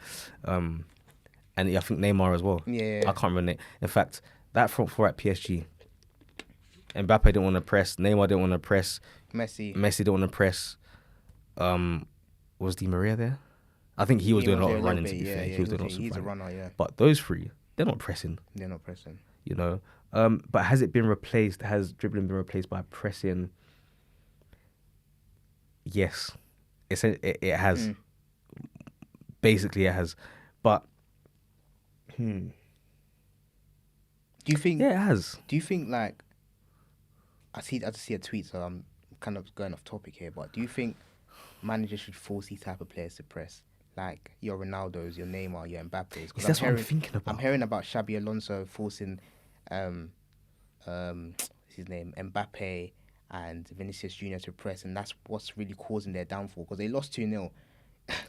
I think Neymar as well. Yeah. I can't remember. In fact, that front 4 at PSG, Mbappe didn't want to press. Neymar didn't want to press. Messi didn't want to press. Was Di Maria there? I think he was doing a lot of running, to be fair. He was doing lots of running. He's a runner, yeah. But those 3, they're not pressing. They're not pressing. But has it been replaced? Has dribbling been replaced by pressing? Yes, it has. Basically, it has. But Do you think? Yeah, it has. Do you think like I just see a tweet, so I'm kind of going off topic here. But do you think managers should force these type of players to press, like your Ronaldos, your Neymar, your Mbappe's? Because That's what I'm thinking about. I'm hearing about Xabi Alonso forcing, what's his name, Mbappe and Vinicius Junior to press, and that's what's really causing their downfall because they lost 2-0.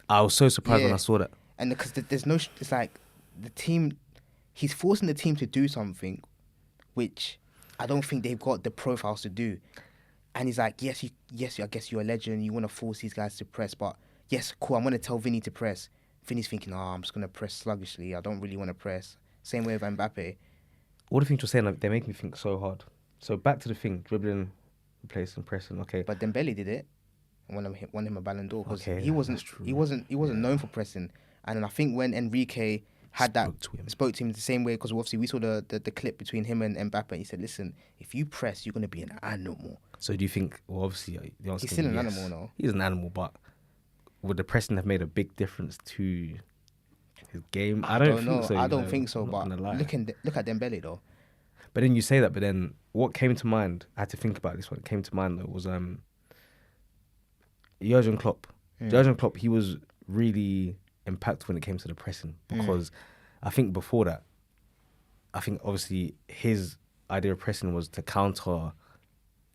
I was so surprised when Yeah. I saw that. And because there's no, it's like the team, he's forcing the team to do something, which I don't think they've got the profiles to do. And he's like, yes, I guess you're a legend. You want to force these guys to press, but yes, cool. I'm gonna tell Vinny to press. Vinny's thinking, I'm just gonna press sluggishly. I don't really want to press. Same way with Mbappe. All the things you're saying, like, they make me think so hard. So back to the thing, dribbling, replacing, pressing. Okay, But Dembele did it. Won him a Ballon d'Or because Okay, he wasn't that's true. he wasn't known for pressing. And I think when Enrique had spoke to him the same way, because obviously we saw the clip between him and Mbappe, and he said, listen, if you press, you're gonna be an animal. So do you think? Well, obviously, the answer He's can still be an yes. animal, no? He's an animal, but would the pressing have made a big difference to his game? I don't think know. so. I don't think so. I'm not But gonna lie. look at Dembele though. But then you say that, but then what came to mind? I had to think about this. What came to mind though was Jurgen Klopp. Jurgen Klopp, he was really impactful when it came to the pressing because I think before that, I think obviously his idea of pressing was to counter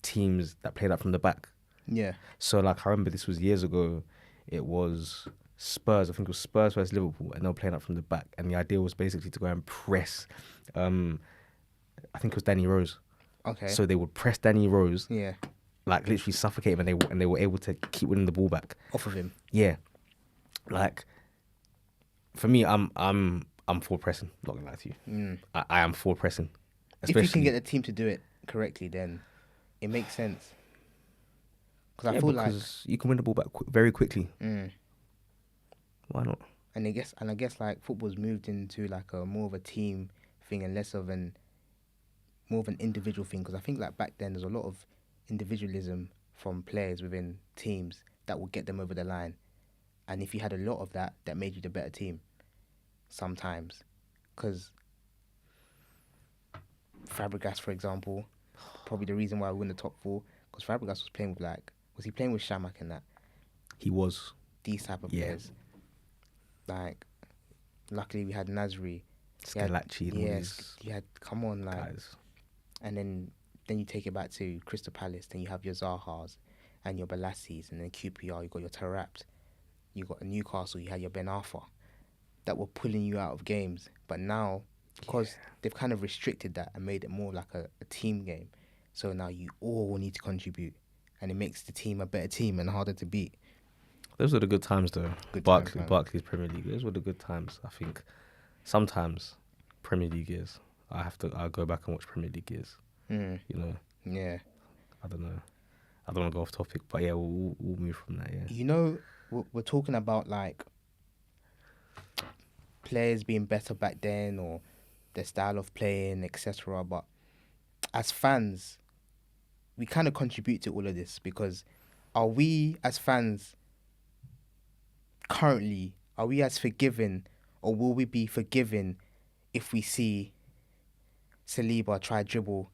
teams that played up from the back. Yeah. So like I remember this was years ago. It was Spurs. I think it was Spurs versus Liverpool, and they were playing up from the back. And the idea was basically to go and press. I think it was Danny Rose. Okay. So they would press Danny Rose, Yeah. like literally suffocate him, and they were able to keep winning the ball back. Off of him. Yeah, like for me, I'm for pressing. Not gonna lie to you, I am for pressing. If you can get the team to do it correctly, then it makes sense. Because I feel like you can win the ball back very quickly. Why not? And I guess like football's moved into like a more of a team thing and less of more of an individual thing. Because I think like back then there's a lot of individualism from players within teams that will get them over the line. And if you had a lot of that, that made you the better team. Sometimes, because Fabregas, for example, probably the reason why we win the top four, because Fabregas was playing with was he playing with Shamak and that? He was. These type of players. Like, luckily we had Nasri. Scalacci and all these you had, come on, like, guys. and then you take it back to Crystal Palace, then you have your Zahas and your Balassis, and then QPR, you got your Tarapt, you got Newcastle, you had your Ben Arfa, that were pulling you out of games. But now, because they've kind of restricted that and made it more like a team game, so now you all need to contribute, and it makes the team a better team and harder to beat. Those were the good times, though. Barclays Premier League. Those were the good times. I think sometimes Premier League years, I'll go back and watch Premier League years. You know. Yeah. I don't know. I don't want to go off topic, but yeah, we'll move from that. Yeah. You know, we're talking about like players being better back then or their style of playing, etc. But as fans, we kind of contribute to all of this because are we as fans currently, are we as forgiving or will we be forgiving if we see Saliba try dribble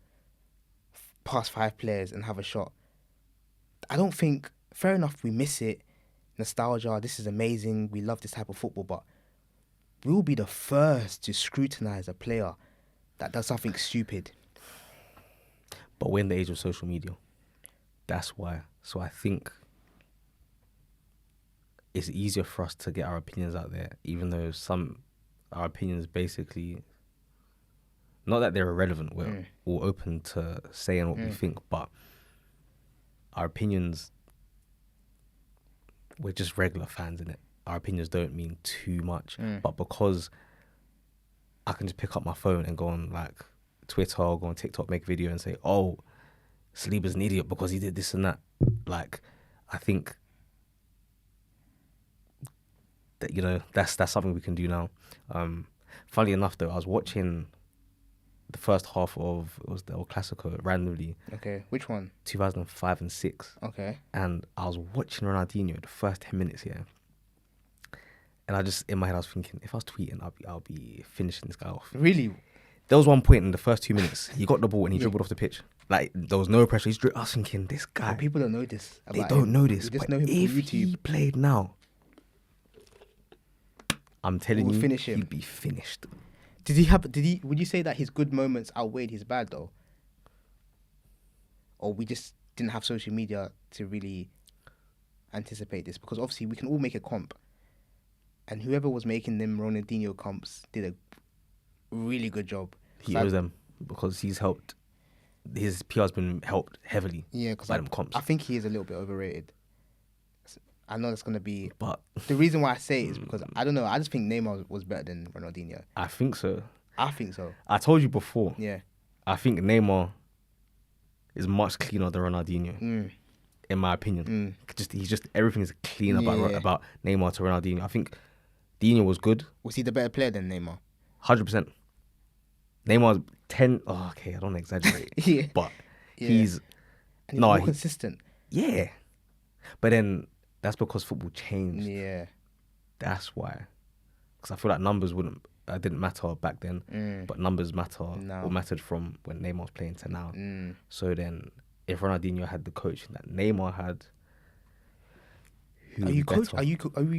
past 5 players and have a shot? I don't think, fair enough, we miss it, nostalgia, this is amazing, we love this type of football, but we'll be the first to scrutinise a player that does something stupid. But we're in the age of social media. That's why. So I think it's easier for us to get our opinions out there, even though our opinions basically, not that they're irrelevant, we're all open to saying what we think, but our opinions, we're just regular fans in it. Our opinions don't mean too much, but because I can just pick up my phone and go on like Twitter or go on TikTok, make a video and say, oh, Saliba's an idiot because he did this and that. Like, I think that, you know, that's something we can do now. Funnily enough, though, I was watching the first half of, it was the El Clasico randomly. Okay, which one? 2005 and 6. Okay. And I was watching Ronaldinho the first 10 minutes here. And I just, in my head, I was thinking, if I was tweeting, I'll be finishing this guy off. Really? There was one point in the first 2 minutes, he got the ball and he Yeah. dribbled off the pitch. Like, there was no pressure. I was thinking, this guy, But people don't know this. they About don't him. know this. We just But know him if from YouTube. he played now, I'm telling We'll you, finish him. he'd be finished. Would you say that his good moments outweighed his bad though? Or we just didn't have social media to really anticipate this? Because obviously we can all make a comp. And whoever was making them Ronaldinho comps did a really good job. He owes them because he's helped. His PR's been helped heavily because by them comps. I think he is a little bit overrated. I know that's going to be... But the reason why I say it is because, I don't know, I just think Neymar was better than Ronaldinho. I think so. I think so. I told you before. Yeah. I think Neymar is much cleaner than Ronaldinho, in my opinion. He's just everything is clean about Neymar to Ronaldinho. I think Dino was good. Was he the better player than Neymar? 100%. Neymar's 10. Oh, okay, I don't exaggerate. Yeah. But Yeah. he's And he's more consistent. Yeah. But then that's because football changed. Yeah. That's why. Because I feel like numbers didn't matter back then, but numbers matter Now. or mattered from when Neymar was playing to now. Mm. So then, if Ronaldinho had the coaching that Neymar had, Are we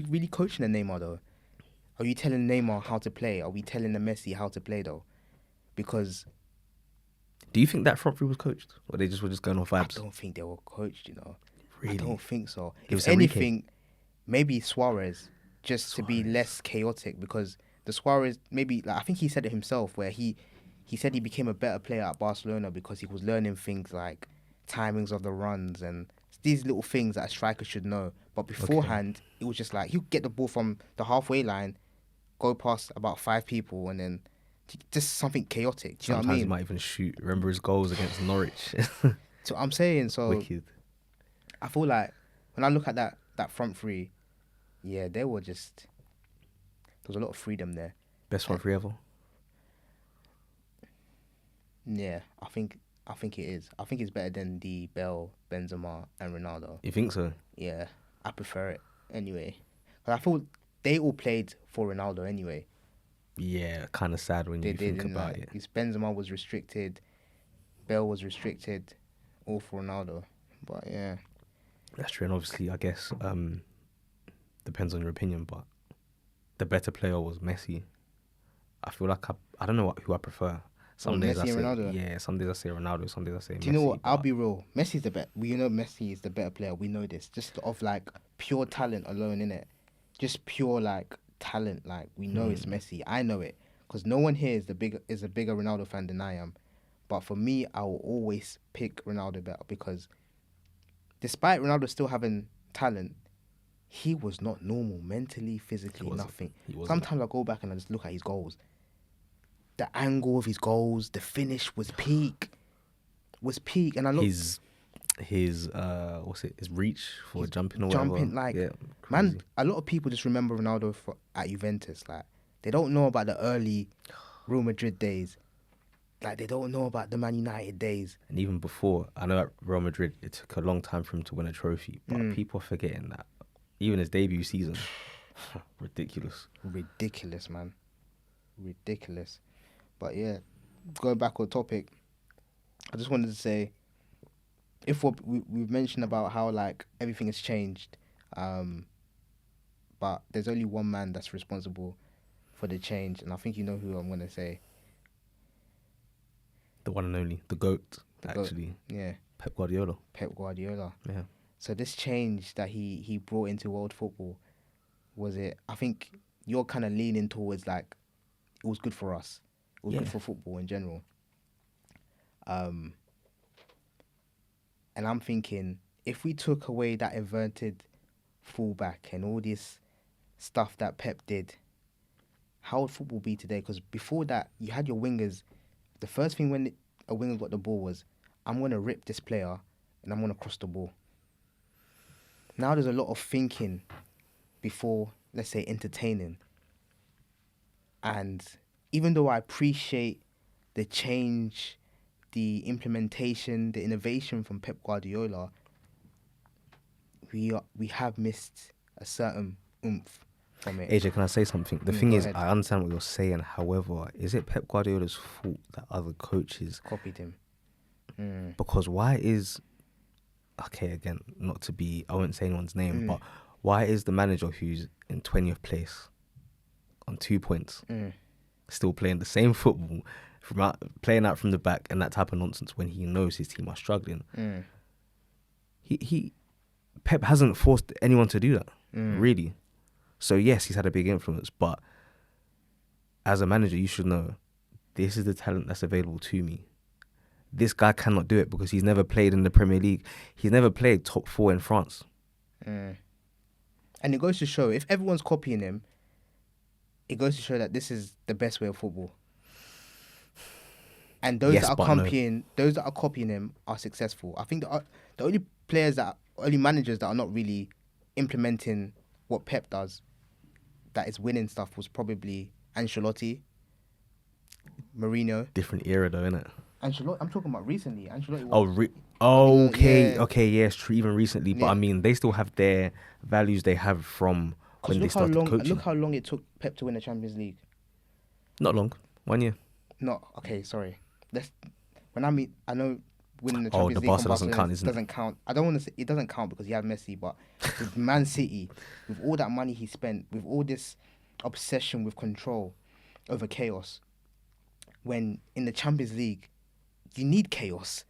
really coaching the Neymar though? Are you telling Neymar how to play? Are we telling the Messi how to play though? Because do you think that front three was coached, or they were just going off vibes? I don't think they were coached. You know, Really? I don't think so. It was If anything, maybe Suarez to be less chaotic, because the Suarez maybe I think he said it himself where he said he became a better player at Barcelona because he was learning things like timings of the runs and these little things that a striker should know. But beforehand, it was just like he'd get the ball from the halfway line, go past about 5 people, and then just something chaotic. Do you know what I Sometimes mean? he might even shoot. Remember his goals against Norwich? So I'm saying, so Wicked. I feel like when I look at that front three, yeah, there was a lot of freedom there. Best front three ever. Yeah, I think it is. I think it's better than the Bale, Benzema, and Ronaldo. You think so? Yeah, I prefer it anyway. But I thought they all played for Ronaldo anyway. Yeah, kind of sad when you think about it. His Benzema was restricted, Bale was restricted, all for Ronaldo. But yeah, That's true, and obviously, I guess depends on your opinion, but the better player was Messi. I feel like I don't know who I prefer. Some days Messi I say and Ronaldo? yeah, some days I say Ronaldo, some days I say Messi. do you know what? I'll but be real. Messi's the better. We know Messi is the better player. We know this. Just of like pure talent alone, innit? Just pure like talent. Like we know it's Messi. I know it because no one here is a bigger Ronaldo fan than I am. But for me, I will always pick Ronaldo better because despite Ronaldo still having talent, he was not normal mentally, physically, nothing. He wasn't. Sometimes I go back and I just look at his goals. The angle of his goals, the finish was peak. And I look his his reach for jumping or whatever. jumping like yeah, man. crazy. A lot of people just remember Ronaldo at Juventus. Like they don't know about the early Real Madrid days. Like they don't know about the Man United days. And even before, I know at Real Madrid it took a long time for him to win a trophy, but people are forgetting that even his debut season, ridiculous. Ridiculous, man. Ridiculous. But yeah, going back on topic, I just wanted to say, if we've mentioned about how like everything has changed, but there's only one man that's responsible for the change, and I think you know who I'm gonna say. The one and only, the GOAT, GOAT, actually. Yeah, Pep Guardiola. Pep Guardiola. Yeah. So this change that he brought into world football, I think you're kind of leaning towards like, it was good for us. It was good for football in general. And I'm thinking, if we took away that inverted fullback and all this stuff that Pep did, how would football be today? Because before that, you had your wingers. The first thing when a winger got the ball was, I'm going to rip this player and I'm going to cross the ball. Now there's a lot of thinking before, let's say, entertaining. And even though I appreciate the change, the implementation, the innovation from Pep Guardiola, we have missed a certain oomph. from it. AJ, can I say something? The thing Go is, ahead. I understand what you're saying. However, is it Pep Guardiola's fault that other coaches Copied him. Because why is, okay, again, not to be, I won't say anyone's name, but why is the manager who's in 20th place on 2 points still playing the same football, playing out from the back and that type of nonsense when he knows his team are struggling? Pep hasn't forced anyone to do that, really. So yes, he's had a big influence, but as a manager, you should know this is the talent that's available to me. This guy cannot do it because he's never played in the Premier League. He's never played top 4 in France. And it goes to show, if everyone's copying him, it goes to show that this is the best way of football. And those that are copying him are successful. I think the only managers that are not really implementing what Pep does, that is winning stuff, was probably Ancelotti, Mourinho. Different era though, innit? Ancelotti, I'm talking about recently. Ancelotti. Okay, yes, true. Even recently, but I mean, they still have their values they have from when they started coaching. Look how long it took Pep to win the Champions League. Not long, 1 year. No, okay, sorry. I know winning the Champions League. The Barca doesn't count, isn't it? Doesn't count. I don't want to say it doesn't count because he had Messi, but with Man City, with all that money he spent, with all this obsession with control over chaos, when in the Champions League, you need chaos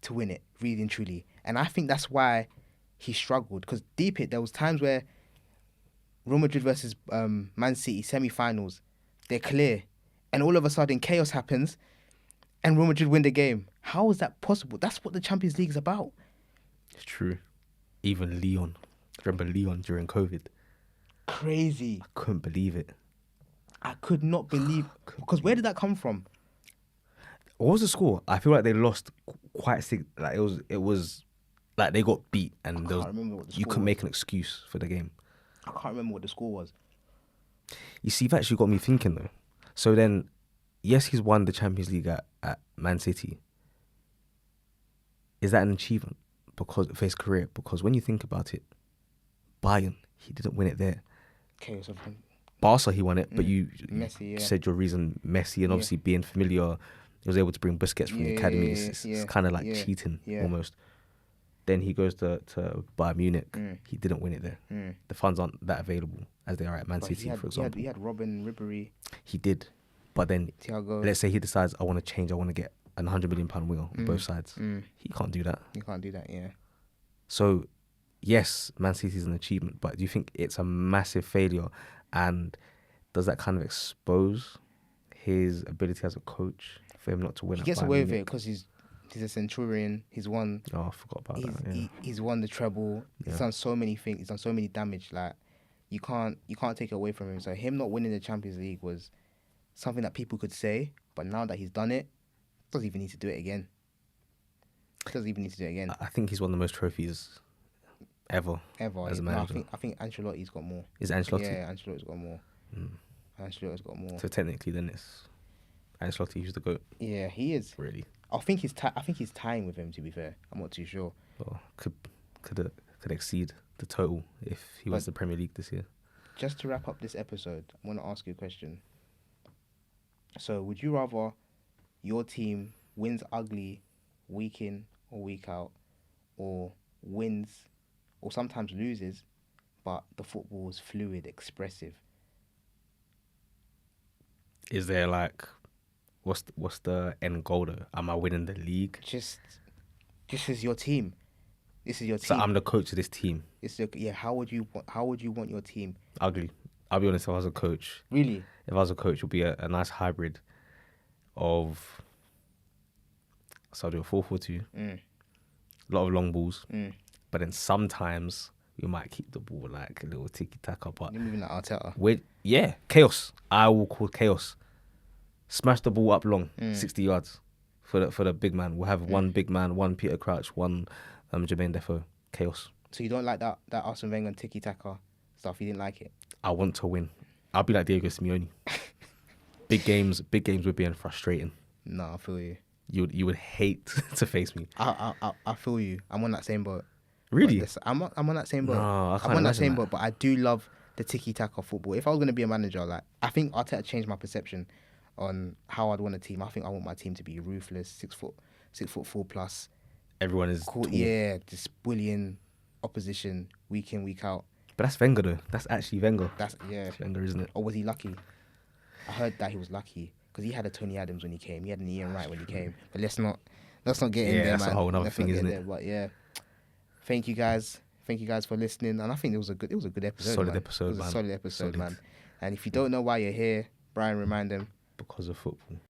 to win it, really and truly. And I think that's why he struggled, because deep it, there was times where Real Madrid versus Man City semi-finals, they're clear, and all of a sudden chaos happens and Real Madrid win the game. How is that possible? That's what the Champions League is about. It's true. Even Leon. Remember Leon during COVID? Crazy. I couldn't believe it. I could not believe, because where did that come from? What was the score? I feel like they lost quite sick. Like it was like they got beat, and you couldn't make an excuse for the game. I can't remember what the score was. You see, you've actually got me thinking though. So then, yes, he's won the Champions League at Man City. Is that an achievement because of his career? Because when you think about it, Bayern, he didn't win it there. Okay, so Barca, he won it, but you Messi, said your reason, Messi, and obviously being familiar, he was able to bring Busquets from the academy. It's kind of like cheating almost. Then he goes to Bayern Munich. He didn't win it there. The funds aren't that available as they are at Man City, for example. He had Robin, Ribéry. He did. But then, Thiago. Let's say he decides, I want to change, I want to get a £100 million winger on both sides. He can't do that. You can't do that, yeah. So, yes, Man City is an achievement, but do you think it's a massive failure? And does that kind of expose his ability as a coach for him not to win? He gets away with it because he's a centurion. He's won. Oh, I forgot about that. Yeah. He's won the treble. He's done so many things. He's done so many damage. Like you can't take it away from him. So him not winning the Champions League was something that people could say. But now that he's done it, he doesn't even need to do it again. I think he's won the most trophies ever as a manager. No, I think Ancelotti's got more. Is Ancelotti? Yeah, Ancelotti's got more. Ancelotti's got more. So technically, then it's Ancelotti who's the GOAT. Yeah, he is. Really? I think he's tying with him. To be fair, I'm not too sure. Well, could exceed the total if he wins the Premier League this year. Just to wrap up this episode, I want to ask you a question. So, would you rather your team wins ugly week in or week out, or wins or sometimes loses, but the football is fluid, expressive? Is there like, what's the end goal though? Am I winning the league? Just as your team. This is your team. So I'm the coach of this team. How would you want your team? Ugly. I'll be honest. If I was a coach, really, if I was a coach, it would be a nice hybrid of. So I'll do a 4-4-2. A lot of long balls, but then sometimes we might keep the ball like a little tiki taka. But you're moving like Arteta. Chaos. I will call chaos. Smash the ball up long, 60 yards for the big man. We'll have one big man, one Peter Crouch, one Jermaine Defoe. Chaos. So you don't like that Arsene Wenger tiki taka stuff? You didn't like it? I want to win. I'll be like Diego Simeone. Big games would be frustrating. No, I feel you. You would hate to face me. I feel you. I'm on that same boat. Really? I'm on that same boat. No, I can't I'm on that same that. boat, but I do love the tiki-taka of football. If I was going to be a manager, like, I think Arteta changed my perception on how I'd want a team. I think I want my team to be ruthless, 6'4" plus. Everyone is Cool, tall. yeah, just bullying opposition week in, week out. But that's Wenger though. That's actually Wenger. That's Wenger, isn't it? Or was he lucky? I heard that he was lucky because he had a Tony Adams when he came. He had an Ian Wright when he came. But let's not get in there, that's man. a whole other Let's thing, not get isn't in it? there. But yeah, thank you guys for listening. And I think it was a good episode. Solid man. episode, It was man. a solid episode, Solid. man. And if you don't know why you're here, Brian, remind them. Because of football.